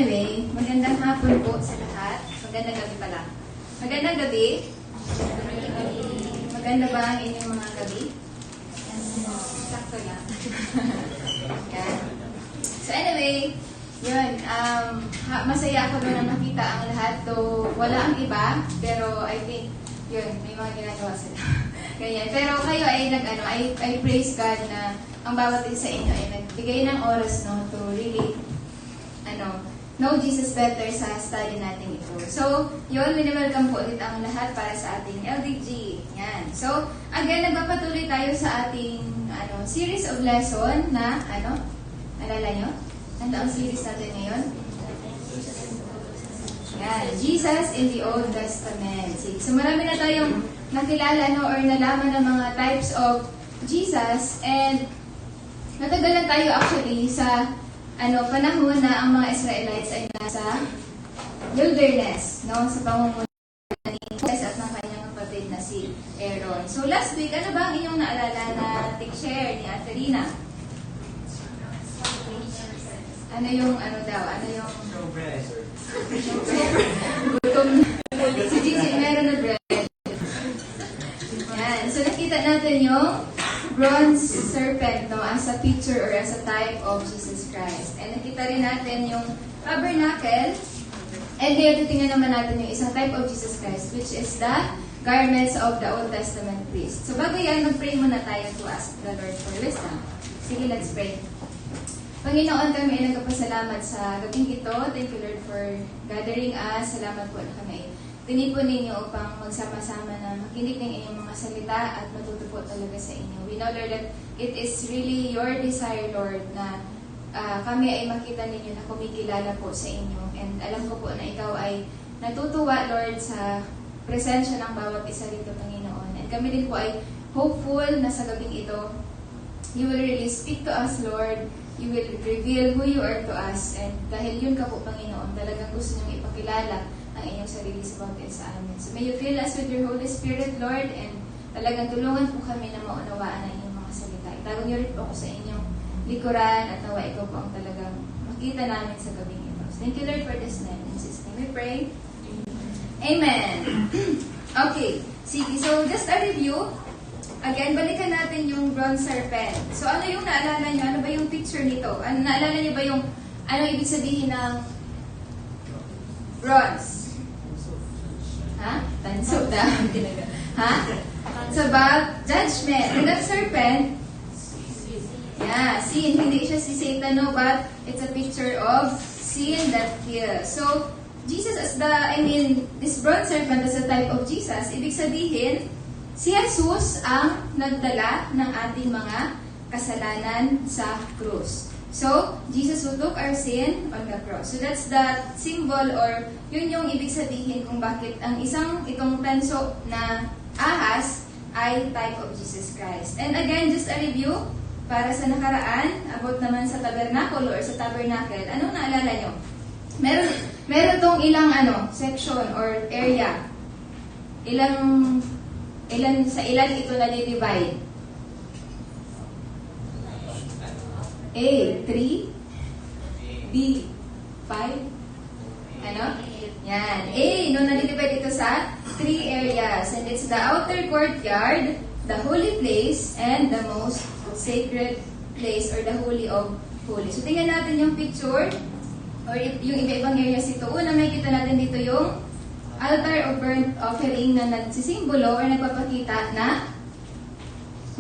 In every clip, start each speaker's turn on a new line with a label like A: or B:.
A: anyway, magandang hapon po sa lahat. Magandang gabi pala. Magandang gabi. Maganda ba ang inyong mga gabi? Sakto lang. Yan. So anyway, yun. Masaya ako doon na makita ang lahat. Though wala ang iba, pero I think, yun, may mga ginagawa sila. Ganyan. Pero kayo ay I praise God na ang bawat isa sa inyo ay nagbigay ng oras to really know Jesus better sa study natin ito. So, yun, welcome po ulit ang lahat para sa ating LDG. Yan. So, again, nagpapatuloy tayo sa ating series of lesson na, alala nyo? Ano ang series natin ngayon? Yan, Jesus in the Old Testament. So, marami na tayong nakilala or nalaman ng mga types of Jesus, and natagalan tayo actually sa panahon na ang mga Israelites ay nasa wilderness, sa pamumuno ni Moses at ng kanyang kapatid na si Aaron. So last week, ano ba ang inyong naalala na share ni Ate Rina? Ano yung gutom si Gigi, meron na bread. Yan. So nakita natin yung bronze serpent as a picture or as a type of Jesus Christ. And nakita rin natin yung tabernacle. And ngayon titingnan naman natin yung isang type of Jesus Christ, which is the garments of the Old Testament priest. So bago yan, mag-pray muna tayo to ask the Lord for wisdom. Sige, let's pray. Panginoon, kami ay nagpapasalamat sa gabing ito. Thank you, Lord, for gathering us. Salamat po na kami tinipon ninyo upang magsama-sama na makinig ng inyong mga salita at matuto po talaga sa inyo. We know, Lord, that it is really your desire, Lord, na kami ay makita ninyo na kumikilala po sa inyo. And alam ko po na ikaw ay natutuwa, Lord, sa presensya ng bawat isa rito, Panginoon. And kami din po ay hopeful na sa gabing ito, you will really speak to us, Lord. You will reveal who you are to us. And dahil yun ka po, Panginoon, talagang gusto niyong ipakilala ang inyong sarili sa bawat sa amin. So may you fill us with your Holy Spirit, Lord, and talagang tulungan po kami na maunawaan ang inyong mga salita. Itago niyo rin po ako sa inyong likuran at nawa ikaw po ang talagang makita namin sa gabing ito. So thank you, Lord, for this night. In Jesus' name we pray. Amen. Okay. Sige, so just a review. Again, balikan natin yung bronze serpent. So ano yung naalala nyo? Ano ba yung picture nito? Naalala nyo ba yung ibig sabihin ng bronze? Ha? Tanso na. Ha? It's about judgment. And that serpent, sin. Hindi siya si Satan, no? But it's a picture of sin that kills. So, Jesus this bronze serpent as a type of Jesus, ibig sabihin, si Jesus ang nagdala ng ating mga kasalanan sa krus. So, Jesus who took our sin on the cross. So, that's the symbol or yun yung ibig sabihin kung bakit ang itong tanso na ahas ay type of Jesus Christ. And again, just a review para sa nakaraan about naman sa tabernacle or sa tabernacle. Anong naalala nyo? Meron tong ilang section or area. Sa ilan ito na-divide? A, 3, B, 5, Yan. A, na-divide ito sa 3 areas. And it's the outer courtyard, the holy place, and the most sacred place or the holy of holies. So, tingnan natin yung picture or yung iba-ibang areas ito. Una, makikita natin dito yung altar of burnt offering na nagsisimbolo or nagpapakita na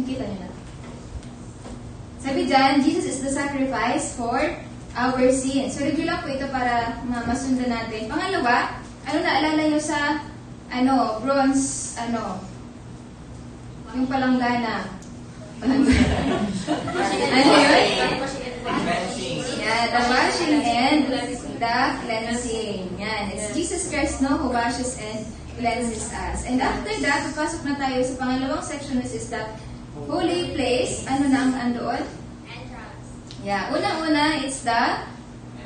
A: nakita nyo na. Sabi dyan, Jesus is the sacrifice for our sins. So, review lang po ito para masundan natin. Pangalawa, naalala nyo sa bronze, yung palanggana. Ano yun? Yeah, the washing and the cleansing. Yan. It's Jesus Christ, who washes and cleanses us. And after that, papasok na tayo sa pangalawang section, which is the holy place. Ano na ang andoon?
B: Entrance.
A: Yeah. Unang-una, it's the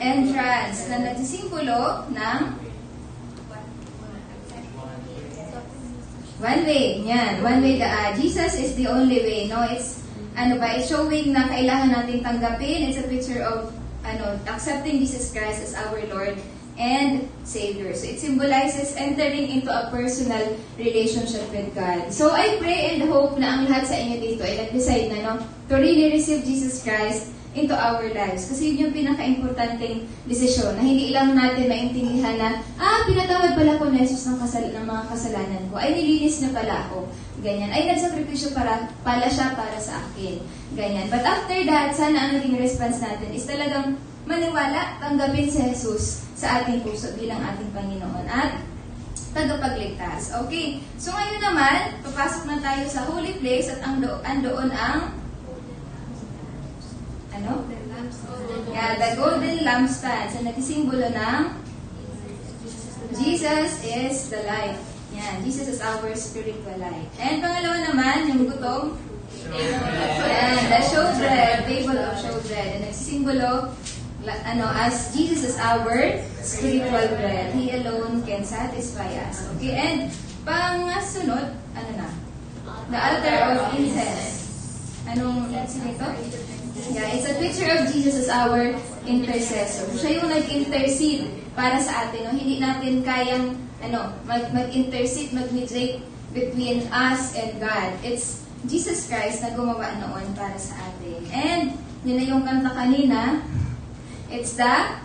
A: entrance na nagsisimbolo ng one way. Yan. One way. Jesus is the only way. It's it's showing na kailangan nating tanggapin. It's a picture of accepting Jesus Christ as our Lord and Savior. So it symbolizes entering into a personal relationship with God. So I pray and hope na ang lahat sa inyo dito ay nag-decide na to really receive Jesus Christ into our lives. Kasi yun yung pinaka-importanting desisyon na hindi lang natin maintindihan na, pinatawad pala ko na Jesus ng mga kasalanan ko. Ay, nilinis na pala ako. Ganyan. Ay, nagsakripisyo pala siya para sa akin. Ganyan. But after that, sana ang naging response natin is talagang maniwala, tanggapin si Jesus sa ating puso bilang ating Panginoon at tagapagligtas. Okay. So ngayon naman, papasok na tayo sa holy place at andoon ang the golden lampstand. So nagsisimbolo ng Jesus is the light. Yan, Jesus is our spiritual light. And pangalawa naman, yung gutom. Yan, the showbread, table of showbread. And nagsisimbolo as Jesus is our spiritual bread. He alone can satisfy us. Okay, and pangasunod, the altar of incense. Anong ito? Yeah, it's a picture of Jesus as our intercessor. Siya yung nag-intercede para sa atin. No? Hindi natin kayang mag-intercede, mag-mediate between us and God. It's Jesus Christ na gumawa noon para sa atin. And yun na yung kanta kanina. It's the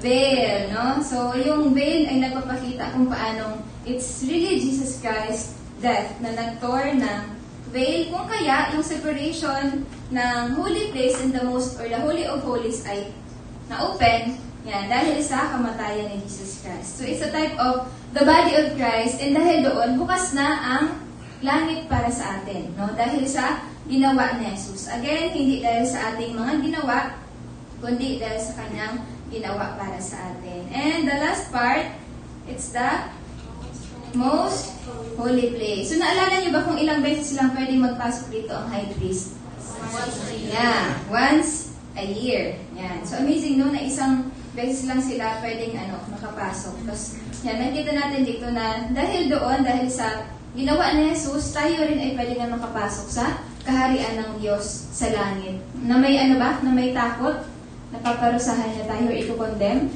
A: veil, no? So, yung veil ay nagpapakita kung paanong it's really Jesus Christ death na nag-tore ng veil. Kung kaya, yung separation ng holy place and the Holy of Holies ay na-open, yan, dahil sa kamatayan ni Jesus Christ. So, it's a type of the body of Christ, and dahil doon, bukas na ang langit para sa atin, no? Dahil sa ginawa ni Jesus. Again, hindi dahil sa ating mga ginawa, kundi dahil sa kanyang ginawa para sa atin. And the last part, it's the most holy place. So, naalala niyo ba kung ilang beses lang pwedeng magpasok dito ang high priest? Yeah, once a year. Yan. So, amazing, no? Na isang beses lang sila pwedeng makapasok. Tapos, yan, nakita natin dito na dahil doon, dahil sa ginawa ni Jesus, tayo rin ay pwedeng nga makapasok sa kaharian ng Diyos sa langit. Na may Na may takot? Napaparusahan niya tayo or i-condemn?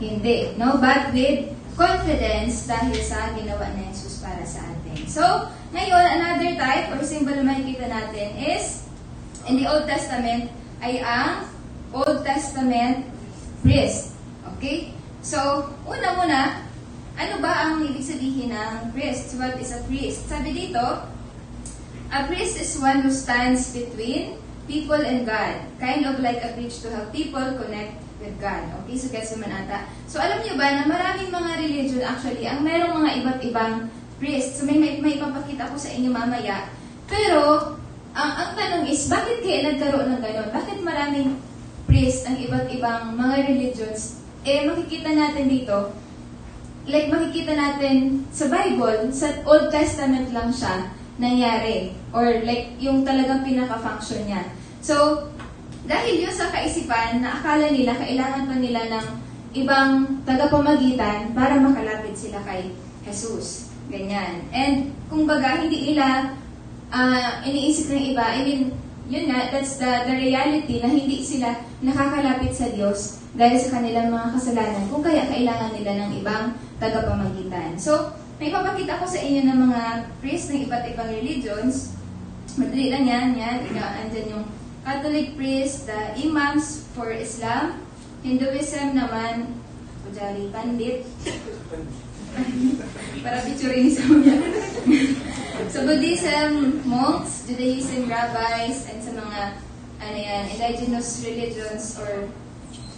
A: Hindi. No? But with confidence dahil sa ginawa ni Jesus para sa atin. So, ngayon, another type or symbol na makikita natin is, in the Old Testament, ay ang Old Testament priest. Okay? So, una-muna, ano ba ang ibig sabihin ng priest? What is a priest? Sabi dito, a priest is one who stands between people and God. Kind of like a bridge to help people connect with God. Okay, so gets naman ata. So alam niyo ba na maraming mga religion actually, ang merong mga iba't ibang priest. So may ipapakita ko sa inyo mamaya. Pero, ang tanong is, bakit kaya nagkaroon ng gano'n? Bakit maraming priest ang iba't ibang mga religions? Makikita natin dito, makikita natin sa Bible, sa Old Testament lang siya nangyari. Or yung talagang pinaka-function niya. So, dahil yun sa kaisipan na akala nila, kailangan pa nila ng ibang tagapamagitan para makalapit sila kay Jesus. Ganyan. And, kumbaga, hindi nila iniisip ng iba. I mean, yun nga, that's the reality na hindi sila nakakalapit sa Diyos dahil sa kanilang mga kasalanan. Kung kaya, kailangan nila ng ibang tagapamagitan. So, may papakita ko sa inyo ng mga priest ng iba't ibang religions. Madali lang yan. Andyan yung Catholic priest, the imams for Islam. Hinduism naman, Pujari Pandit. Para pictureism yan. Sa Buddhism, monks, Judaism, rabbis, and sa mga indigenous religions or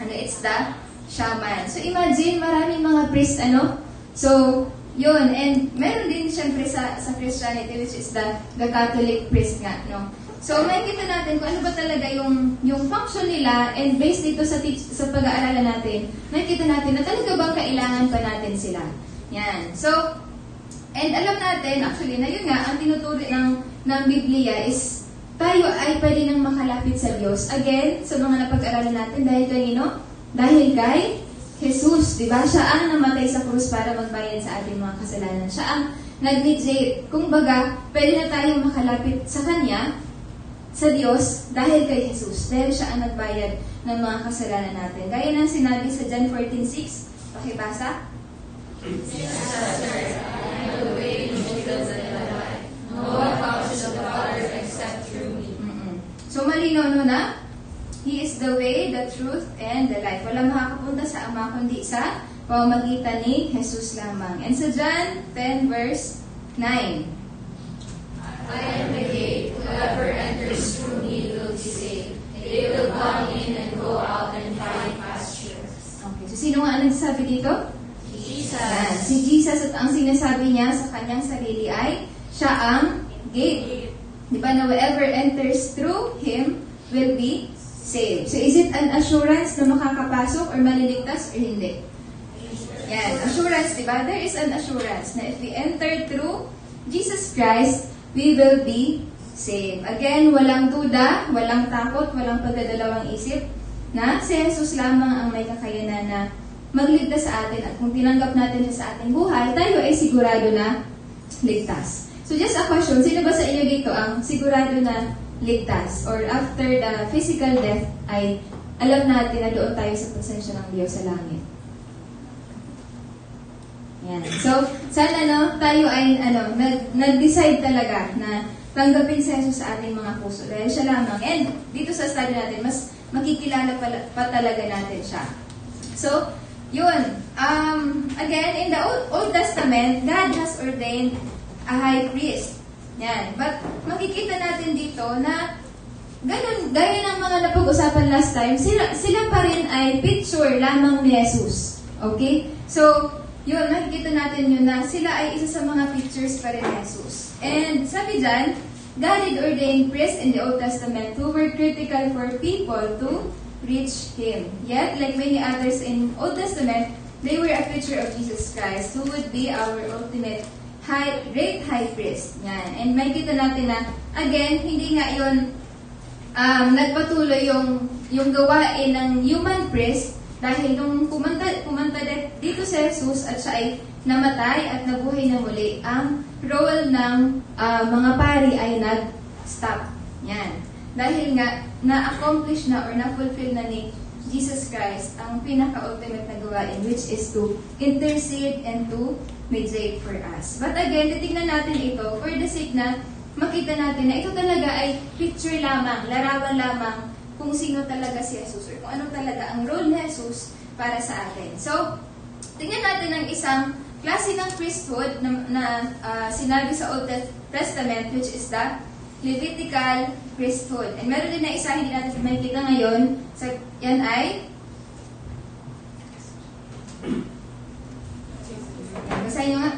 A: it's the shaman. So imagine, maraming mga priest, So, yun. And meron din siyempre sa Christianity, which is the Catholic priest nga, no? So, makikita natin kung ano ba talaga yung function nila, and based dito sa pag-aaralan natin, makikita natin na talaga bang kailangan pa natin sila. Yan. So, and alam natin, actually, na yun nga, ang tinuturo ng Biblia is, tayo ay pwede nang makalapit sa Diyos. Again, sa mga napag-aralan natin, dahil kanino? Dahil kay Jesus, di ba? Siya ang namatay sa krus para magbayad sa ating mga kasalanan. Siya ang nag-mediate. Kung baga, pwede na tayong makalapit sa Kanya, sa Diyos, dahil kay Jesus. Dahil siya ang nagbayad ng mga kasalanan natin. Gaya ng sinabi sa John 14:6. Pakibasa. So malinaw no na, He is the way, the truth, and the life. Walang makakapunta sa Ama kundi sa pamamagitan ni Jesus lamang. And sa John 10 verse 9.
B: I am the gate. Whoever enters through me will be saved. They will come in and go out and find pasture.
A: Okay, so sino nga ang nagsasabi dito?
B: Jesus.
A: Yan, si Jesus, at ang sinasabi niya sa kanyang sarili ay, siya ang gate. Di ba na whoever enters through Him will be saved. So is it an assurance na makakapasok or maliligtas or hindi? Yan, assurance, di ba? There is an assurance na if we enter through Jesus Christ, we will be saved. Again, walang duda, walang takot, walang pagdadalawang isip na si Jesus lamang ang may kakayanan na magligtas sa atin, at kung tinanggap natin siya sa ating buhay, tayo ay sigurado na ligtas. So just a question, sino ba sa inyo dito ang sigurado na ligtas? Or after the physical death ay alam natin na doon tayo sa presensya ng Diyos sa langit? Yan. So, sana tayo ay nag-decide talaga na tanggapin si Jesus sa ating mga puso dahil siya lamang. And dito sa study natin, mas makikilala pa talaga natin siya. So, yun. Again, in the Old Testament, God has ordained a high priest. Yan. But makikita natin dito na ganun, gaya ng mga napag-usapan last time, sila pa rin ay picture lamang ni Jesus. Okay? So, yun, makikita natin yun na sila ay isa sa mga pictures pa rin ni Jesus. And sabi dyan, God had ordained priests in the Old Testament who were critical for people to reach Him. Yet, like many others in Old Testament, they were a picture of Jesus Christ who would be our ultimate great high priest. Yan. And makikita natin na, again, hindi nga yun nagpatuloy yung gawain ng human priest dahil nung pumunta dito si Jesus at siya ay namatay at nabuhay na muli, ang role ng mga pari ay nag-stop. Yan. Dahil nga, na-accomplish na or na-fulfill na ni Jesus Christ ang pinaka-ultimate na gawain, which is to intercede and to mediate for us. But again, titignan natin ito for the sake na makita natin na ito talaga ay picture lamang, larawan lamang kung sino talaga si Jesus or kung ano talaga ang role ni Jesus para sa atin. So, tingnan natin ang isang klase ng priesthood na sinabi sa Old Testament, which is the Levitical priesthood. And meron din na isa, hindi natin makikita ngayon. So, yan ay basahin nyo nga.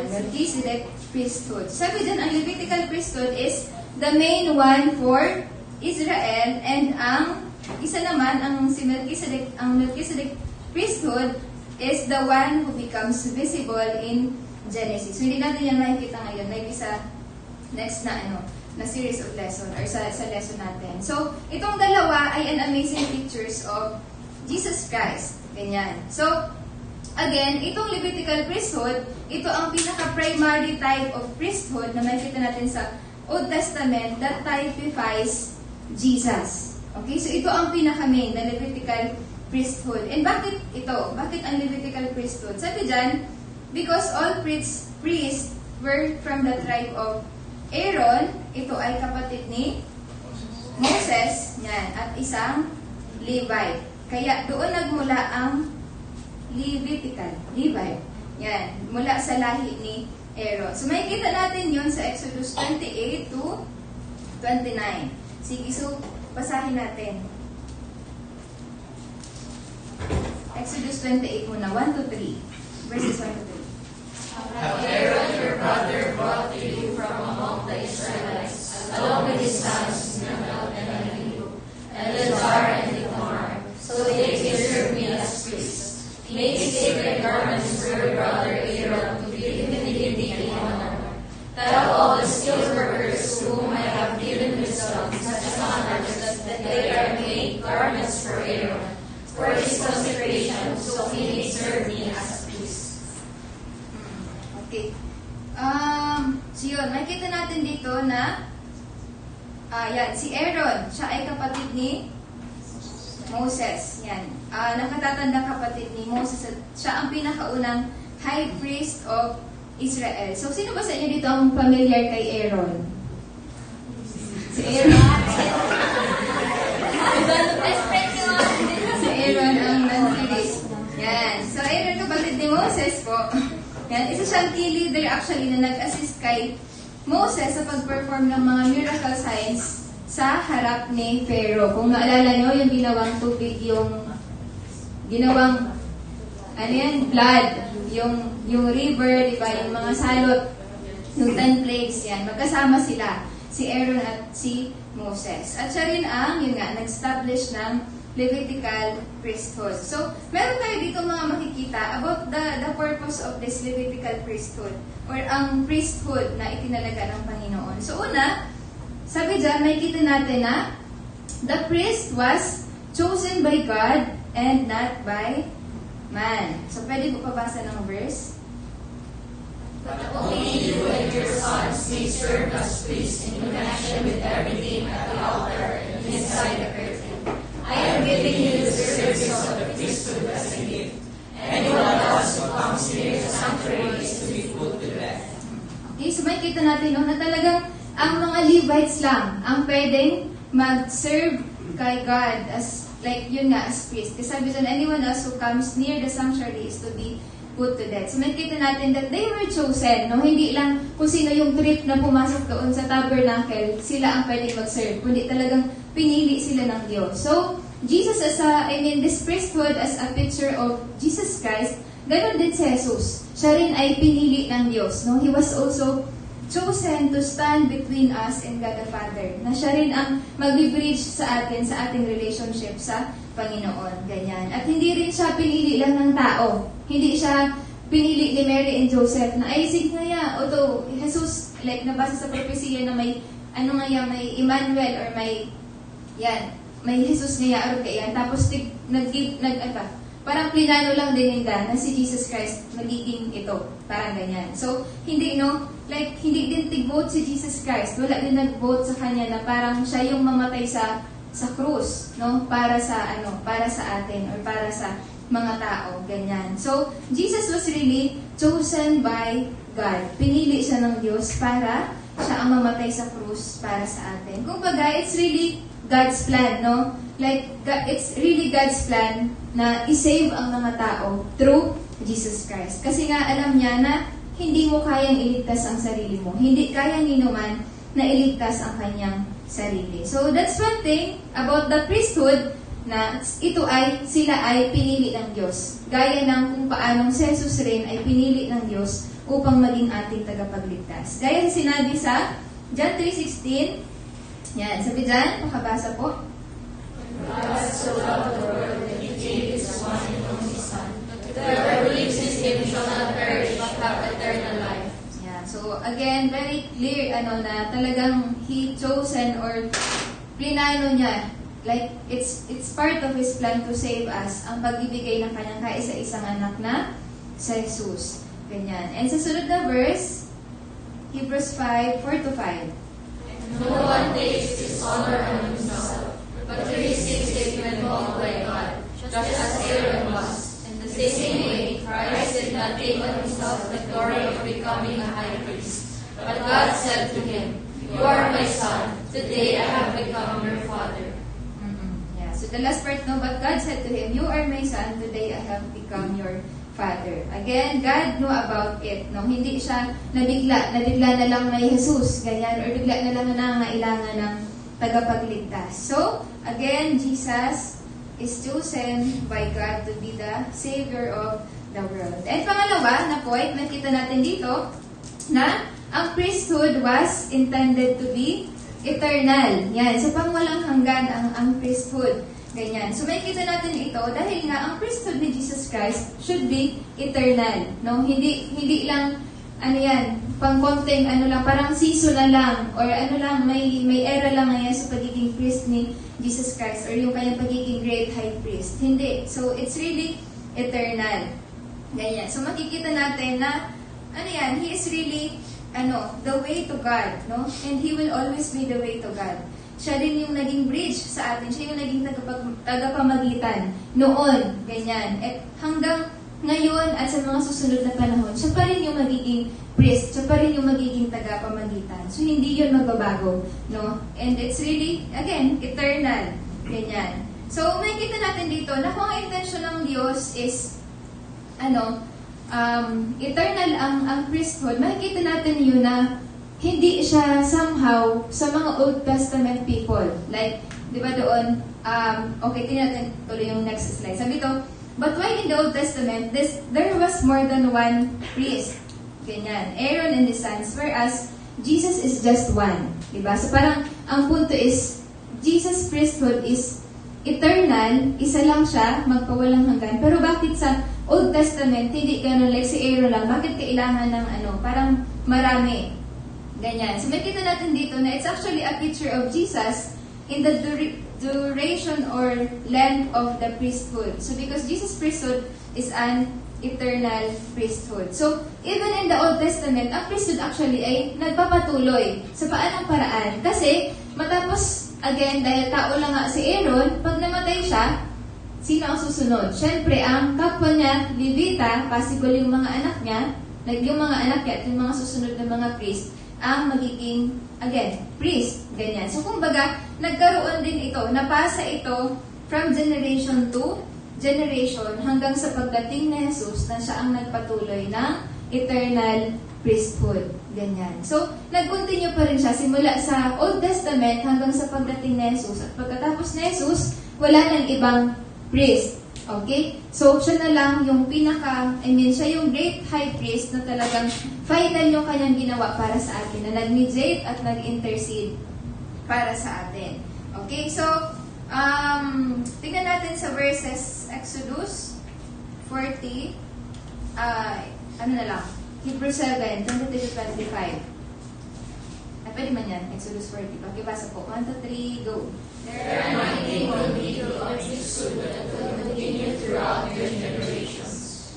A: Melchizedek priesthood. Sabi dyan, ang Levitical priesthood is the main one for Israel, and ang isa naman, ang Melchizedek priesthood is the one who becomes visible in Genesis. So, hindi natin yan makikita ngayon. Maybe sa next na series of lesson or sa lesson natin. So, itong dalawa ay an amazing pictures of Jesus Christ. Ganyan. So, again, itong Levitical priesthood, ito ang pinaka-primary type of priesthood na makikita natin sa Old Testament that typifies Jesus. Okay? So, ito ang pinaka-main na Levitical priesthood. And bakit ito? Bakit ang Levitical priesthood? Sabi dyan, because all priests were from the tribe of Aaron, ito ay kapatid ni Moses, yan, at isang Levite. Kaya doon nagmula ang Levitical, Levite. Yan, mula sa lahi ni Aaron. So makikita natin yun sa Exodus 28 to 29. Sige, so basahin natin. Exodus 28 muna, 1 to 3. Verses 1 to 3.
B: Have Aaron your brother brought to you from among the Israelites, along with his sons Nadab and Abihu, Eleazar and Ithamar, so they can serve me as priests. Make sacred garments for your brother Aaron to give him dignity and honor. Tell all the skilled workers to whom I have given wisdom, such as honors, that they are made garments for Aaron, for his consecration, so he may serve me as priest.
A: Okay. So yun, makikita natin dito na Yan, si Aaron, siya ay kapatid ni Moses. Yan. Nakatatanda kapatid ni Moses. Siya ang pinakaunang high priest of Israel. So, sino ba sa inyo dito ang familiar kay Aaron? Si Aaron. Si Aaron ang non-priest. Yan. So, Aaron kapatid ni Moses po. Yan. Isa siyang key leader actually na nag-assist kay Moses sa pag-perform ng mga miracle signs sa harap ni Pharaoh. Kung naalala nyo, yung ginawang tubig, yung ginawang blood, yung river, di ba, yung mga salot, yung 10 plagues, yan, magkasama sila, si Aaron at si Moses. At siya rin ang, yun nga, nag-establish ng Levitical priesthood. So, meron tayo dito mga makikita about the purpose of this Levitical priesthood or ang priesthood na itinalaga ng Panginoon. So, una, sabi dyan, makikita natin na the priest was chosen by God and not by man. So, pwede ko pabasa ng verse?
B: But only you and your sons may serve as priests in connection with everything at the altar and inside the curtain. I am giving you the service of the priesthood as a gift. Anyone else who comes near the sanctuary is to be put to death.
A: Okay, so makikita natin na talagang ang mga Levites lang ang pwedeng mag-serve kay God as, like, yun nga, as priest. Kasi sabi dyan, anyone else who comes near the sanctuary is to be put to death. So makikita natin that they were chosen, no? Hindi lang kung sino yung trip na pumasok doon sa tabernacle, sila ang pwedeng mag-serve. Kundi talagang pinili sila ng Diyos. So, Jesus this priesthood as a picture of Jesus Christ, ganoon din si Jesus. Siya rin ay pinili ng Diyos, no? He was also chosen to stand between us and God the Father. Na siya rin ang mag-bridge sa atin, sa ating relationship sa Panginoon. Ganyan. At hindi rin siya pinili lang ng tao. Hindi siya pinili ni Mary and Joseph na, ay, sige nga, although Jesus, like, nabasa sa propesya na may, may Emmanuel or may Jesus nga aron kaya. Tapos, parang plinano lang din nila na si Jesus Christ magiging ito. Parang ganyan. So, hindi din tig-vote si Jesus Christ. Wala din nag-vote sa kanya na parang siya yung mamatay sa krus, no? Para sa atin or para sa mga tao, ganyan. So, Jesus was really chosen by God. Pinili siya ng Diyos para siya ang mamatay sa krus para sa atin. Kumbaga, it's really God's plan, no? It's really God's plan na i-save ang mga tao through Jesus Christ. Kasi nga, alam niya na hindi mo kayang iligtas ang sarili mo. Hindi kaya ni naman na iligtas ang kanyang sarili. So, that's one thing about the priesthood na sila ay pinili ng Diyos. Gaya ng kung paanong si Jesus rin ay pinili ng Diyos upang maging ating tagapagligtas. Gaya sa sinabi sa John 3:16, yan, sabi dyan, makabasa po.
B: God so loved the world that He gave His one and only Son, that whoever believes in Him shall not perish but have eternal life.
A: Yeah, so again, very clear na talagang He chosen or plinano niya. Like, it's part of His plan to save us ang pagbibigay ng kanyang kaisa-isang anak na si Jesus. Ganyan. And sa sunod na verse, Hebrews 5:4-5.
B: No one takes his honor on himself, but he receives it when called by God, just as Aaron was. In the same way, Christ did not take on himself the glory of becoming a high priest. But God said to him, "You are my son, today I have become your father."
A: Yeah. So the last part, no, but God said to him, "You are my son, today I have become your Father." Again, God knew about it. No? Hindi siya nabigla na lang may Jesus, ganyan, or bigla na lang nangangailangan ng tagapagligtas. So, again, Jesus is chosen by God to be the Savior of the world. And pangalawa na point, nakita natin dito, na ang priesthood was intended to be eternal. Yan, sa pangwalang hanggan ang priesthood. Ganyan. So, makikita natin ito dahil nga ang priesthood ni Jesus Christ should be eternal. No? Hindi lang, pang-konting, lang, parang season na lang, or may era lang ngayon sa pagiging priest ni Jesus Christ, or yung kanyang pagiging great high priest. Hindi. So, it's really eternal. Ganyan. So, makikita natin na, He is really, the way to God, no? And He will always be the way to God. siya rin yung naging bridge sa atin. Siya yung naging tagapamagitan noon. Ganyan. At hanggang ngayon at sa mga susunod na panahon, siya pa rin yung magiging priest. Siya pa rin yung magiging tagapamagitan. So, hindi yun magbabago. No? And it's really, again, eternal. Ganyan. So, makikita natin dito na kung ang intention ng Diyos is, eternal ang priesthood, makikita natin yun na hindi siya somehow sa mga Old Testament people. Like, di ba doon, okay, tingnan natin tuloy yung next slide. Sabi ito, but while in the Old Testament, there was more than one priest. Ganyan. Aaron and his sons, whereas Jesus is just one. Diba? So parang, ang punto is, Jesus' priesthood is eternal, isa lang siya, magpawalang hanggan. Pero bakit sa Old Testament, hindi ganun, like si Aaron lang, bakit kailangan ng parang marami? Ganyan. So makita natin dito na it's actually a picture of Jesus in the duration or length of the priesthood. So because Jesus' priesthood is an eternal priesthood. So even in the Old Testament, ang priesthood actually ay nagpapatuloy sa paanong paraan. Kasi matapos, again, dahil tao lang nga si Aaron, pag namatay siya, sino ang susunod? Siyempre, ang kapwa niya, Levita, possible yung mga anak niya, yung mga anak niya at yung mga susunod na mga priest, ang magiging, again, priest. Ganyan. So, kumbaga, nagkaroon din ito, napasa ito from generation to generation hanggang sa pagdating ni Jesus na siya ang nagpatuloy ng eternal priesthood. Ganyan. So, nag-continue pa rin siya simula sa Old Testament hanggang sa pagdating ni Jesus. At pagkatapos ni Jesus, wala nang ibang priest. Okay? So, siya na lang yung siya yung great high priest na talagang final yung kanyang ginawa para sa atin, na nag-mediate at nag-intercede para sa atin. Okay? So, tingnan natin sa verses Exodus 40, Hebrews 7, 22-25. Pwede man yan, Exodus 40. Pakibasa po. 1, 2, 3, go.
B: Their anointing will be to a priesthood that will continue throughout your generations.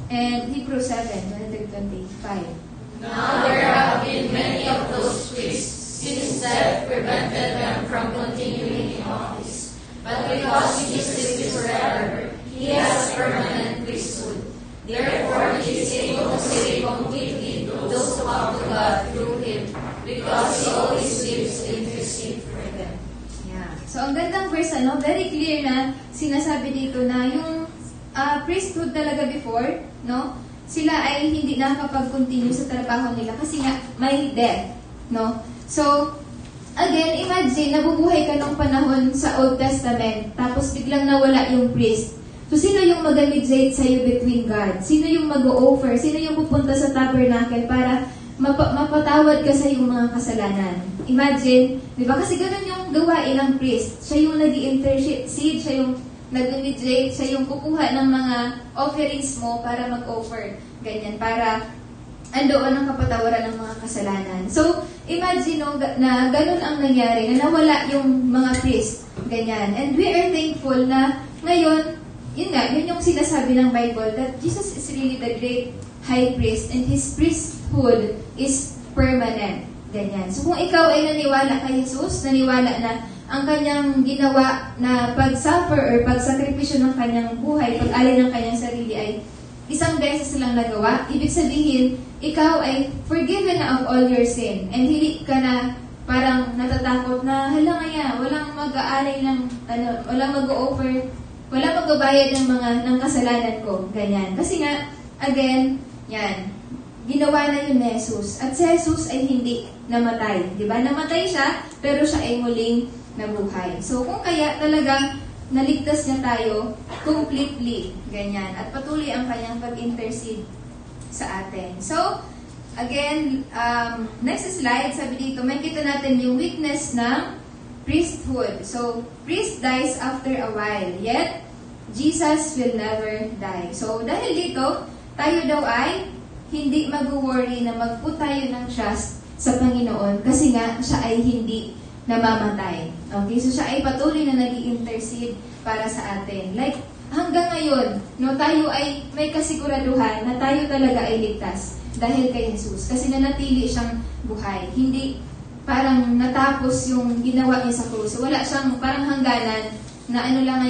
A: And Hebrews 7, 23-25.
B: Now there have been many of those priests, since death prevented them from continuing in office. But because Jesus is forever, He has permanent priesthood. Therefore, He is able to save completely those who come to God through Him, because He always lives to intercede for them.
A: Yeah. So, ang gandang verse, very clear na sinasabi dito na yung priesthood talaga before, no? Sila ay hindi nakakapag-continue sa trabaho nila kasi nga may death, no? So, again, imagine, nabubuhay ka nung panahon sa Old Testament, tapos biglang nawala yung priest. So, sino yung mag-mediate sa'yo between God? Sino yung mag-o-offer? Sino yung pupunta sa tabernacle para mapatawad ka sa iyong mga kasalanan? Imagine, di ba? Kasi ganun yung gawain ng priest. Siya yung nag-intercede, siya yung nag-mediate, siya yung kukuha ng mga offerings mo para mag-offer. Ganyan, para andoon ang kapatawaran ng mga kasalanan. So, imagine na ganun ang nangyari, na nawala yung mga priest. Ganyan. And we are thankful na ngayon, yun yung sinasabi ng Bible, that Jesus is really the great high priest and His priesthood is permanent. Ganyan. So kung ikaw ay naniwala kay Jesus, naniwala na ang kanyang ginawa na pag-suffer or pagsakripisyo ng kanyang buhay, pag-alay ng kanyang sarili ay isang beses lang nagawa, ibig sabihin, ikaw ay forgiven na of all your sin. And hindi ka na parang natatakot na, hala ngaya, walang mag-aalay ng, walang mag-o-offer, walang magbabayad ng kasalanan ko. Ganyan. Kasi nga, again, yan, ginawa na yun ni Jesus. At si Jesus ay hindi namatay. Diba? Namatay siya, pero siya ay muling nabuhay. So, kung kaya talaga naligtas niya tayo completely. Ganyan. At patuloy ang kanyang pag-intercede sa atin. So, again, next slide, sabi dito, makikita natin yung weakness ng priesthood. So, priest dies after a while, yet Jesus will never die. So, dahil dito, tayo daw ay hindi mag-worry na mag-put tayo ng trust sa Panginoon kasi nga siya ay hindi namamatay. Okay? So, siya ay patuloy na nag-i-intercede para sa atin. Like, hanggang ngayon, no, tayo ay may kasiguraduhan na tayo talaga ay ligtas dahil kay Jesus. Kasi nanatili siyang buhay. Hindi parang natapos yung ginawa niya sa krus. So, wala siyang parang hangganan na ano lang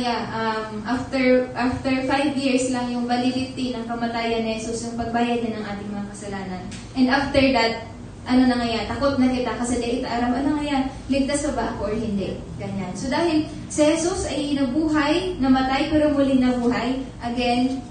A: after 5 years lang yung validity ng kamatayan ni Jesus, yung pagbayad niya ng ating mga kasalanan. And after that, ano na nga takot na kita kasi di ita aram, ano nga ligtas pa ba ako or hindi? Ganyan. So dahil si Jesus ay nabuhay, namatay pero muling nabuhay, again,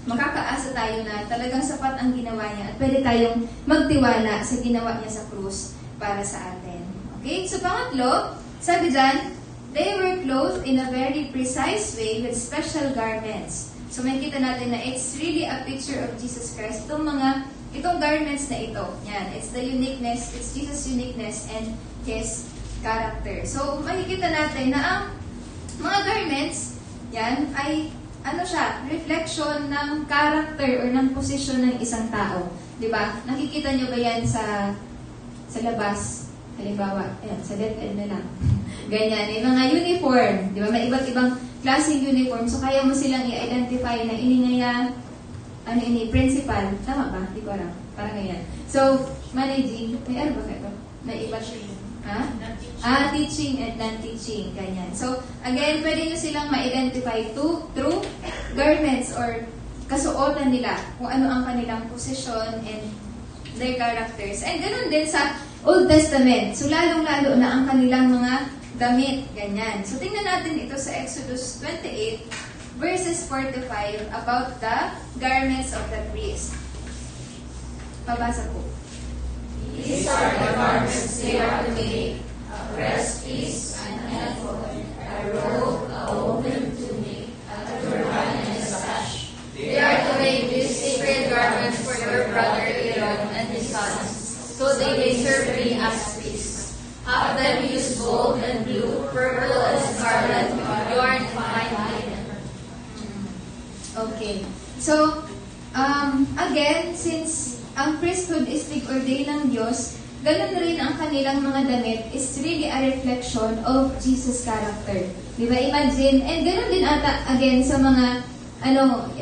A: makakaasa tayo na talagang sapat ang ginawa niya at pwede tayong magtiwala sa ginawa niya sa krus para sa atin. Okay? So pangatlo, sabi dyan, they were clothed in a very precise way with special garments. So makikita natin na it's really a picture of Jesus Christ. Itong garments na ito, yan, it's the uniqueness, it's Jesus' uniqueness and His character. So makikita natin na ang mga garments, yan, ay reflection ng character or ng posisyon ng isang tao. Diba? Nakikita nyo ba yan sa labas? Halimbawa, ayan, sa DepEd na lang. Ganyan, yung mga uniform, di ba? May iba't ibang klaseng uniform. So, kaya mo silang i-identify na principal. Tama ba? Di ko alam. Parang ganyan. So, managing, may ano ba kayo? May iba teaching and non-teaching. Ganyan. So, again, pwede nyo silang ma-identify through garments or kasuotan nila kung ano ang kanilang position and their characters. And ganun din sa Old Testament. So, lalong-lalo na ang kanilang mga damit. Ganyan. So, tingnan natin ito sa Exodus 28, verses 4 to 5, about the garments of the priest. Pabasa po.
B: These are the garments they are to make: a breastpiece, an ephod, a robe, a woven tunic, a turban, and a sash. They are to make these sacred garments for your brother Aaron and his sons, so they may serve me as priests. Have them use gold and blue, purple and scarlet, yarn and fine linen.
A: Okay. So, again, since ang priesthood is tig-ordain ng Diyos, ganun rin ang kanilang mga damit is really a reflection of Jesus' character. Di ba? Imagine, and ganun din ata, again, sa mga,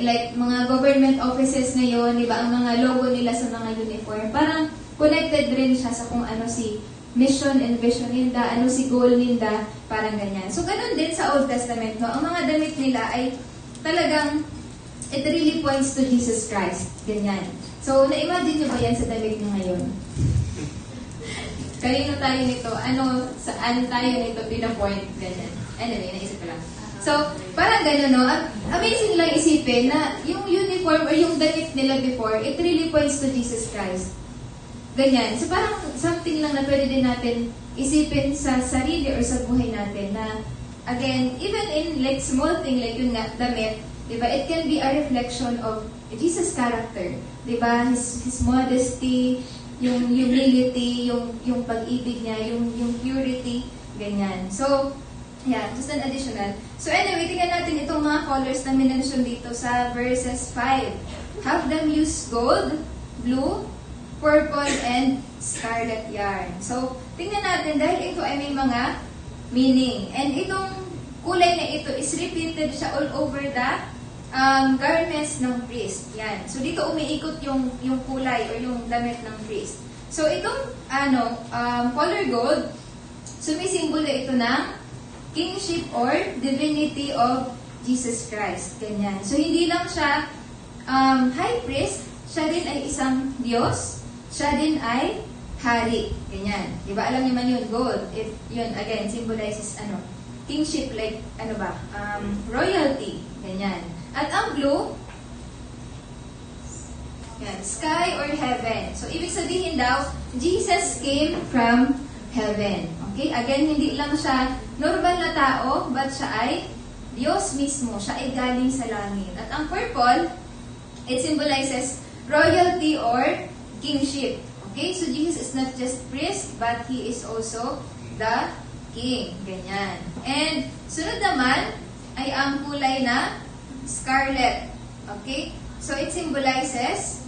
A: like, mga government offices ngayon, di ba, ang mga logo nila sa mga uniform, parang connected rin siya sa kung ano si mission and vision nila, ano si goal nila, parang ganyan. So, ganun din sa Old Testament, no? Ang mga damit nila ay talagang, it really points to Jesus Christ. Ganyan. So, na-imagine nyo ba yan sa damit nyo ngayon? Kanino tayo nito? Saan tayo nito pinapoint? Ganyan. Anyway, naisip ko lang. So, parang gano'n, no? Amazing lang isipin na yung uniform or yung damit nila before, it really points to Jesus Christ. Ganyan. So, parang something lang na pwede din natin isipin sa sarili or sa buhay natin na, again, even in like small thing, like yun nga, damit, diba? It can be a reflection of Jesus' character. Diba? His modesty, yung humility, yung pag-ibig niya, yung purity, ganyan. So, yeah, just an additional. So anyway, tingnan natin itong mga colors na minention dito sa verses 5. Have them use gold, blue, purple, and scarlet yarn. So, tingnan natin dahil ito ay may mga meaning. And itong kulay na ito is repeated siya all over the garments ng priest. Yan. So, dito umiikot yung kulay or yung damit ng priest. So, itong color gold, sumisimbolo ito ng kingship or divinity of Jesus Christ. Ganyan. So, hindi lang siya high priest, siya din ay isang Diyos, siya din ay hari. Ganyan. Diba? Alam niyo man yun, gold. Yun, again, symbolizes kingship, like, royalty. Ganyan. At ang blue, yan, sky or heaven. So, ibig sabihin daw, Jesus came from heaven. Okay? Again, hindi lang siya normal na tao, but siya ay Diyos mismo. Siya ay galing sa langit. At ang purple, it symbolizes royalty or kingship. Okay? So, Jesus is not just priest, but He is also the king. Ganyan. And, sunod naman, ay ang kulay na scarlet. Okay? So, it symbolizes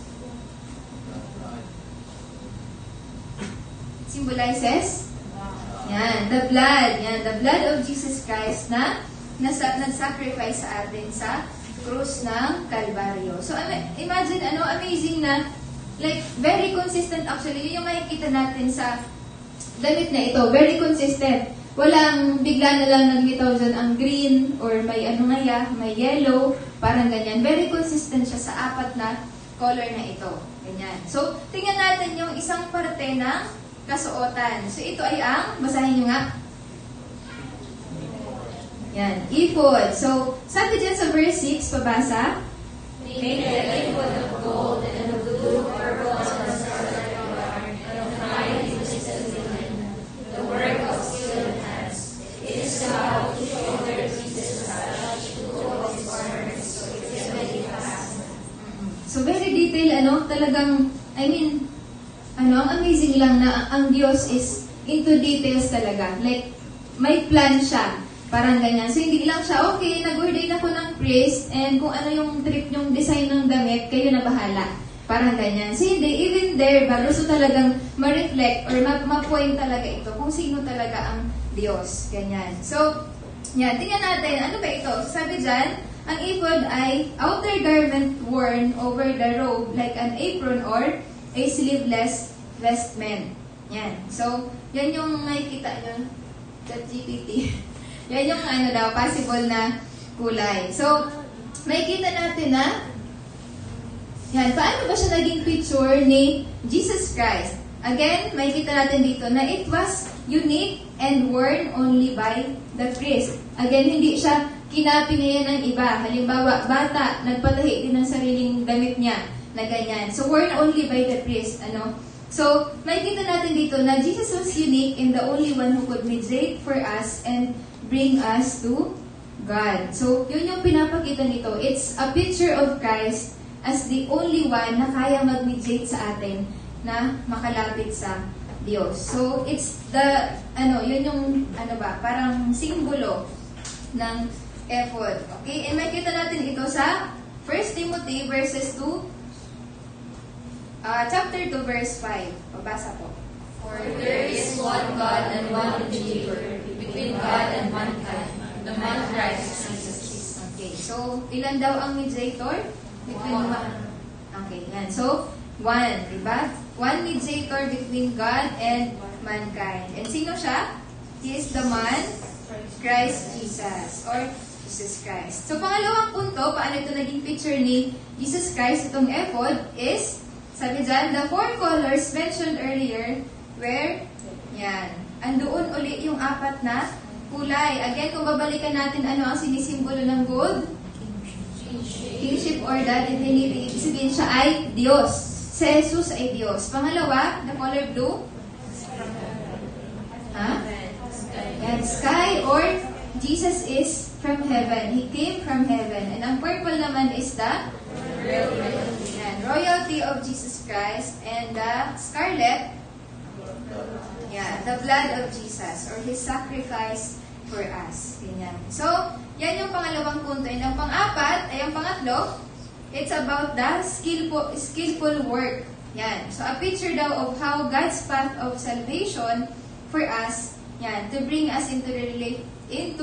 A: yan, the blood. Yan, the blood of Jesus Christ na nag-sacrifice sa atin sa krus ng Kalbaryo. So, imagine, amazing na, like, very consistent actually. Yun yung makikita natin sa damit na ito, very consistent. Walang bigla na lang naglitaw dyan ang green or may ano ngaya, may yellow, parang ganyan. Very consistent siya sa apat na color na ito. Ganyan. So, tingnan natin yung isang parte ng kasuotan. So, ito ay ang, basahin nyo nga. Yan, ephod. So, sabi dyan sa verse 6, pabasa.
B: Make the ephod of gold and of blue, purple, and scarlet yarn, and of fine twisted linen, the work of skilled hands. It is about to show their pieces attached to all its garments, so it is ready fastened.
A: So, very detailed, talagang, ang amazing lang na ang Diyos is into details talaga. Like, may plan siya. Parang ganyan. So, hindi lang siya, okay, nag-ordain ako ng priest, and kung ano yung trip yung design ng damit, kayo na bahala. Parang ganyan. So, hindi, even there, gusto talagang ma-reflect or ma-point talaga ito kung sino talaga ang Diyos. Ganyan. So, yan, tingnan natin, ano ba ito? Sabi dyan, ang ephod ay outer garment worn over the robe like an apron or a sleeveless vestment. Yan. So, yan yung nakikita nyo, ChatGPT. Yan yung possible na kulay. So, makikita natin na, yan, paano ba siya naging picture ni Jesus Christ? Again, makikita natin dito na it was unique and worn only by the priest. Again, hindi siya kinapi niya ng iba. Halimbawa, bata, nagpatahi din ng sariling damit niya na ganyan. So, worn only by the priest. So, makikita natin dito na Jesus was unique and the only one who could mediate for us and bring us to God. So, yun yung pinapakita nito. It's a picture of Christ as the only one na kaya mag-mediate sa atin na makalapit sa Diyos. So, it's the, yun yung, parang simbolo ng ephod. Okay? And makikita natin ito sa 1 Timothy verses 2, chapter 2, verse 5. Pabasa po.
B: For there is one God and one mediator between God and mankind, the man Christ Jesus.
A: Okay, so ilan daw ang mediator? Between one. Okay, yan. So, one, diba? One mediator between God and mankind. And sino siya? He is the man, Christ Jesus, or Jesus Christ. So, pangalawang punto, paano ito naging picture ni Jesus Christ, itong ephod, is, sabi dyan, the four colors mentioned earlier, where, yan, andoon uli yung apat na kulay. Again, kung babalikan natin ano ang sinisimbolo ng gold, kingship or that, ibig sabihin siya ay Diyos. Si Jesus ay Diyos. Pangalawa, the color blue, yan, sky or Jesus is from heaven. He came from heaven. And ang purple naman is the royalty of Jesus Christ. And the scarlet, the blood of Jesus or His sacrifice for us. Ganyan. So, yan yung pangalawang punto. And ang pang-apat, ay ang pangatlo, it's about the skillful work. Yan. So, a picture daw of how God's path of salvation for us, yan, to bring us into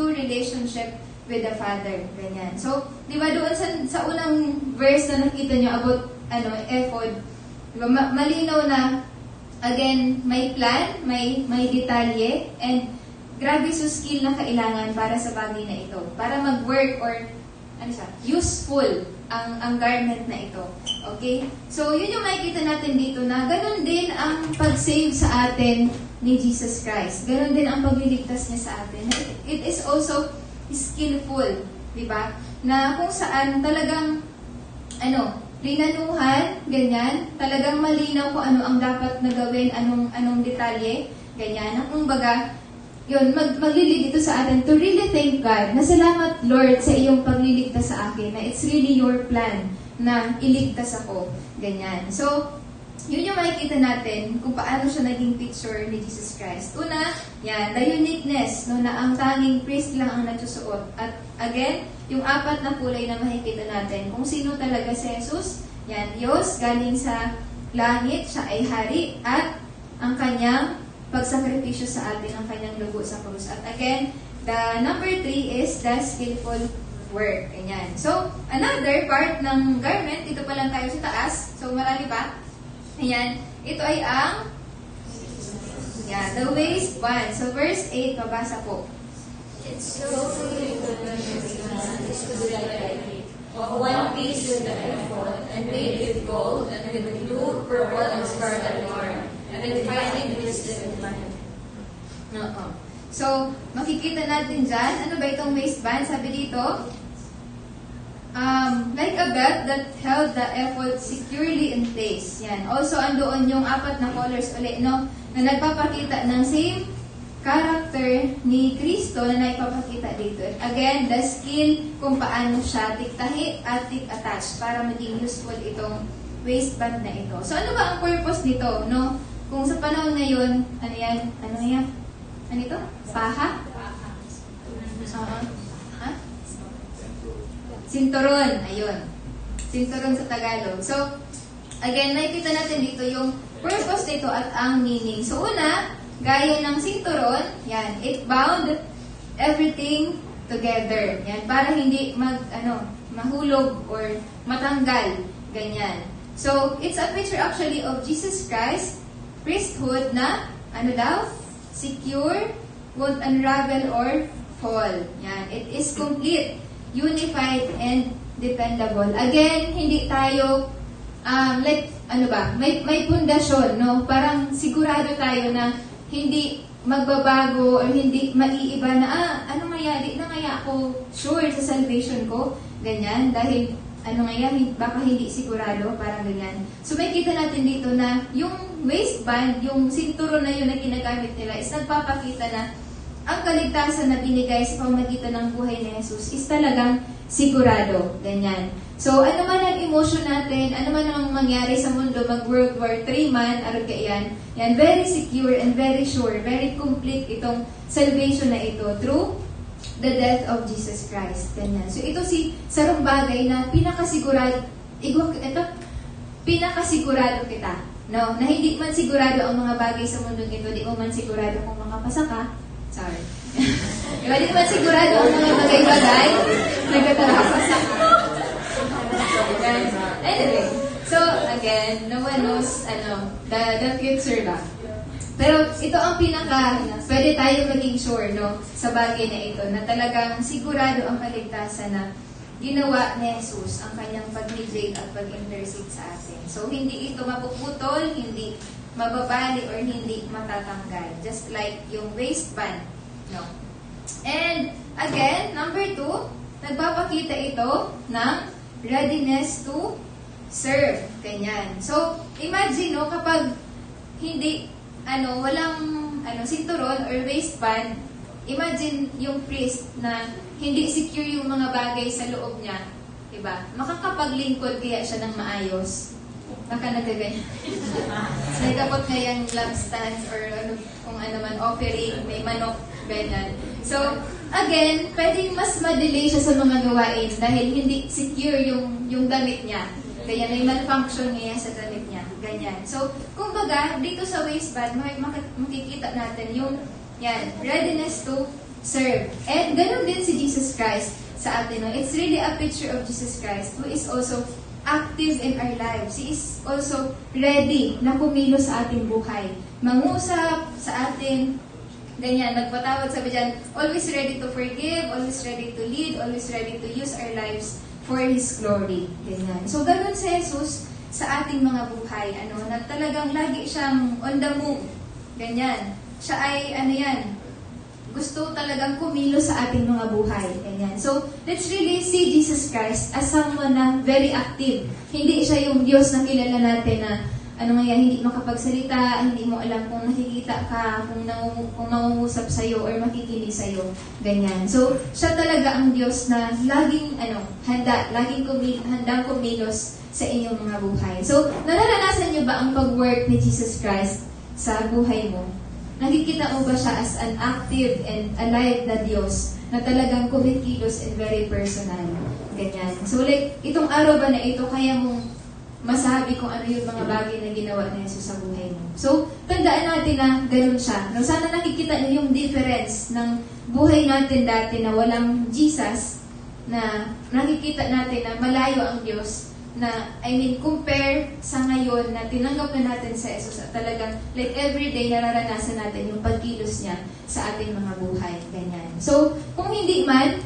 A: relationship with the Father. Ganyan. So, di ba doon sa unang verse na nakita nyo about ephod, diba, malinaw na again, may plan, may detalye, and grabe so skill na kailangan para sa bagay na ito. Para mag-work or, useful ang garment na ito. Okay? So, yun yung makikita natin dito na ganun din ang pag-save sa atin ni Jesus Christ. Ganun din ang pagliligtas niya sa atin. It is also skillful. Diba? Na kung saan talagang, linanuhan, ganyan, talagang malinaw kung ano ang dapat na gawin, anong detalye, ganyan. Kung baga, yun, maglilid ito sa atin to really thank God, na salamat Lord sa iyong pagliligtas sa akin, na it's really your plan na iligtas ako, ganyan. So, yun yung makikita natin kung paano siya naging picture ni Jesus Christ. Una, yan, the uniqueness, na ang tanging priest lang ang nagsusuot. At again, yung apat na kulay na makikita natin, kung sino talaga si Jesus, yan, Diyos, galing sa langit, siya ay hari, at ang kanyang pagsakripisyo sa atin, ang kanyang dugo sa krus. At again, the number 3 is the skillful work. Ganyan. So, another part ng garment, ito pa lang tayo sa taas, so marami pa. Ayan, ito ay ang Yeah, the waistband. So verse 8, mabasa po.
B: It's so fully is to be like it, of one piece with the ephod, and made with gold, and with blue, purple, and scarlet yarn, and with fine twisted line.
A: Oo. So, makikita natin dyan, ano ba itong waistband? Sabi dito, like a belt that held the ephod securely in place. Yan. Also, andoon yung 4 na colors ulit, no? Na nagpapakita ng same character ni Kristo na naipapakita dito. Again, the skill kung paano siya tiktahi at tik-attach para maging useful itong waistband na ito. So, ano ba ang purpose nito, no? Kung sa panahon ngayon, ano yan? Ano yan? Ano ito? Paha? Ha? Sinturon. Ayun. Sinturon sa Tagalog. So, again, nakikita natin dito yung purpose nito at ang meaning. So, una, gaya ng sinturon, yan, it bound everything together. Yan, para hindi mahulog or matanggal. Ganyan. So, it's a picture actually of Jesus Christ, priesthood na, ano daw? Secure, won't unravel or fall. Yan, it is complete, unified, and dependable. Again, hindi tayo, may pundasyon, no? Parang sigurado tayo na hindi magbabago or hindi maiiba na, ano kaya, di na kaya ako sure sa salvation ko, ganyan, dahil, baka hindi sigurado, parang ganyan. So, may kita natin dito na yung waistband, yung sinturon na yun na ginagamit nila is nagpapakita na ang kaligtasan na binigay sa pamamagitan ng buhay ni Jesus is talagang sigurado, ganyan. So, ano man ang emotion natin, ano man ang mangyari sa mundo, mag-World War III man, arag yan, very secure and very sure, very complete itong salvation na ito through the death of Jesus Christ. Ganyan. So, ito sarong bagay na pinakasigurado kita. No? Na hindi man sigurado ang mga bagay sa mundo ito, di mo man sigurado kung makapasa ka. Sorry. Diba, di man sigurado ang mga bagay-bagay, nagkakapasa ka. Anyway, so again, no one knows the future ba. Pero ito ang pwede tayo maging sure, no, sa bagay na ito, na talagang sigurado ang kaligtasan na ginawa ni Jesus ang kanyang pag-mediate at pag-intercede sa atin. So, hindi ito mapuputol, hindi mababali, or hindi matatanggal. Just like yung waistband, no. And again, number 2, nagpapakita ito ng readiness to serve. Ganyan. So, imagine, no, kapag hindi, walang, sinturon or waistband, imagine yung priest na hindi secure yung mga bagay sa loob niya. Diba? Makakapaglingkod kaya siya ng maayos. Baka nagaganyan. May kapot ngayang lampstand or kung ano man, offering, may manok, ganyan. So, again, pwedeng mas ma-delay siya sa mga gawain dahil hindi secure yung damit niya. Kaya may malfunction niya sa damit niya. Ganyan. So, kumbaga, dito sa waistband, makikita natin yung readiness to serve. And ganun din si Jesus Christ sa atin. No? It's really a picture of Jesus Christ who is also active in our lives. He is also ready na kumilos sa ating buhay. Mangusap sa atin, ganyan, nagpatawad, sabi dyan, always ready to forgive, always ready to lead, always ready to use our lives for His glory. Ganyan. So, ganun si Jesus sa ating mga buhay, na talagang lagi siyang on the move. Ganyan. Siya ay, gusto talagang kumilos sa ating mga buhay. Ganyan. So, let's really see Jesus Christ as someone na very active. Hindi siya yung Diyos na kilala natin na hindi makapagsalita, hindi mo alam kung nakikita ka, kung mangungusap sa'yo or makikinig sa'yo. Ganyan. So, siya talaga ang Diyos na laging, handang kumilos sa inyong mga buhay. So, nararanasan niyo ba ang pag-work ni Jesus Christ sa buhay mo? Nakikita mo ba siya as an active and alive na Diyos na talagang kumikilos and very personal? Ganyan. So, itong araw ba na ito, kaya mong masabi kung ano yung mga bagay na ginawa ni Jesus sa buhay mo. So, tandaan natin na ganun siya. No, sana nakikita niyo yung difference ng buhay natin dati na walang Jesus, na nakikita natin na malayo ang Diyos, na, compare sa ngayon na tinanggap na natin sa Jesus at talagang, like, everyday nararanasan natin yung pagkilos niya sa ating mga buhay. Ganyan. So, kung hindi man,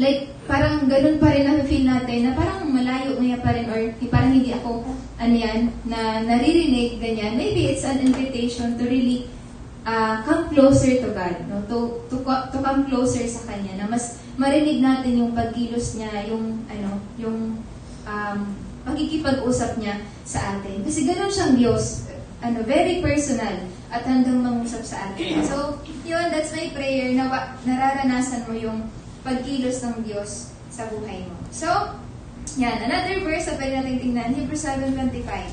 A: like, parang ganun pa rin na-feel natin na parang malayo ngayon pa rin or parang hindi ako, na naririnig, ganyan. Maybe it's an invitation to really come closer to God, no? To come closer sa Kanya, na mas marinig natin yung pagkilos niya, yung pagkikipag-usap niya sa atin. Kasi gano'n siyang Diyos, very personal at hanggang mangusap sa atin. So, yun, that's my prayer na nararanasan mo yung pagkilos ng Diyos sa buhay mo. So, yan, another verse na pwede natin tingnan, Hebrews 7:25.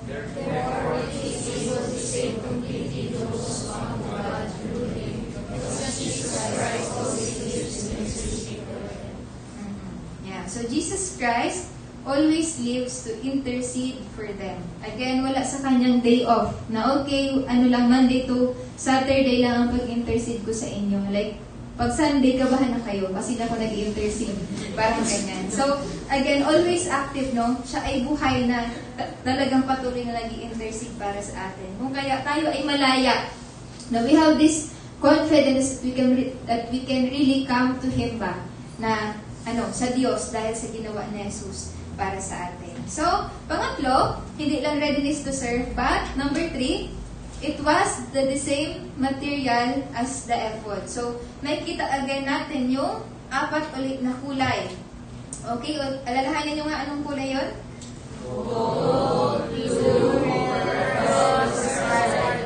B: Therefore, he was the same completely those on God through him, because Jesus Christ always lives in intercession for them.
A: Yeah, so Jesus Christ always lives to intercede for them. Again, wala sa kanyang day off. Na okay, lang, Monday to Saturday lang ang pag-intercede ko sa inyo. Like, pag Sunday, kabahan na kayo kasi na ako nag-intercede. Parang ganyan. So, again, always active, no? Siya ay buhay na talagang patuloy na nag-intercede para sa atin. Kung kaya tayo ay malaya, na we have this confidence that we can really come to Him ba? Na, sa Diyos dahil sa ginawa ni Jesus para sa atin. So, pangatlo, hindi lang readiness to serve, but number 3, it was the same material as the effort. So, makita again natin yung 4 ulit na kulay. Okay, alalahanin nyo nga anong kulay yun?
B: Gold, blue, red, scarlet.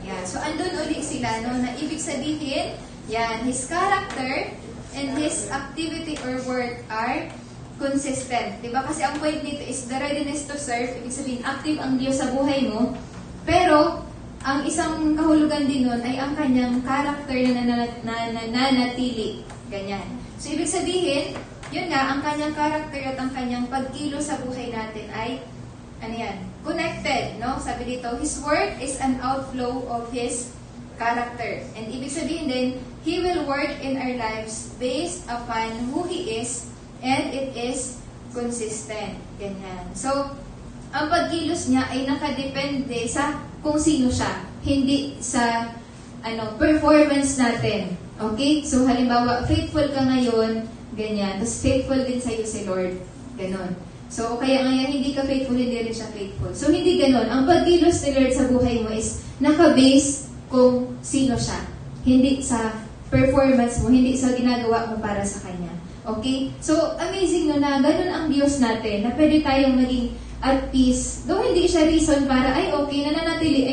A: Yeah, so andun ulit sila, no? Na ibig sabihin, yan, his character and his activity or work are consistent. Diba? Kasi ang point nito is the readiness to serve. Ibig sabihin, active ang Diyos sa buhay mo. Pero, ang isang kahulugan din nun ay ang kanyang character na nananatili. Ganyan. So, ibig sabihin, yun nga, ang kanyang character at ang kanyang pagkilos sa buhay natin ay, connected, no? Sabi dito, his work is an outflow of his character. And ibig sabihin din, he will work in our lives based upon who he is, and it is consistent. Ganyan. So, ang pagkilos niya ay nakadepende sa kung sino siya, hindi sa performance natin. Okay? So, halimbawa, faithful ka ngayon, ganyan. Tapos, faithful din sa'yo si Lord. Ganon. So, kaya ngayon, hindi ka faithful, hindi rin siya faithful. So, hindi ganon. Ang pagkilos ni Lord sa buhay mo is nakabase kung sino siya. Hindi sa performance mo, hindi sa ginagawa mo para sa Kanya. Okay? So, amazing no na ganon ang Diyos natin, na pwede tayong maging at peace. Though hindi siya reason para, okay, nananatili.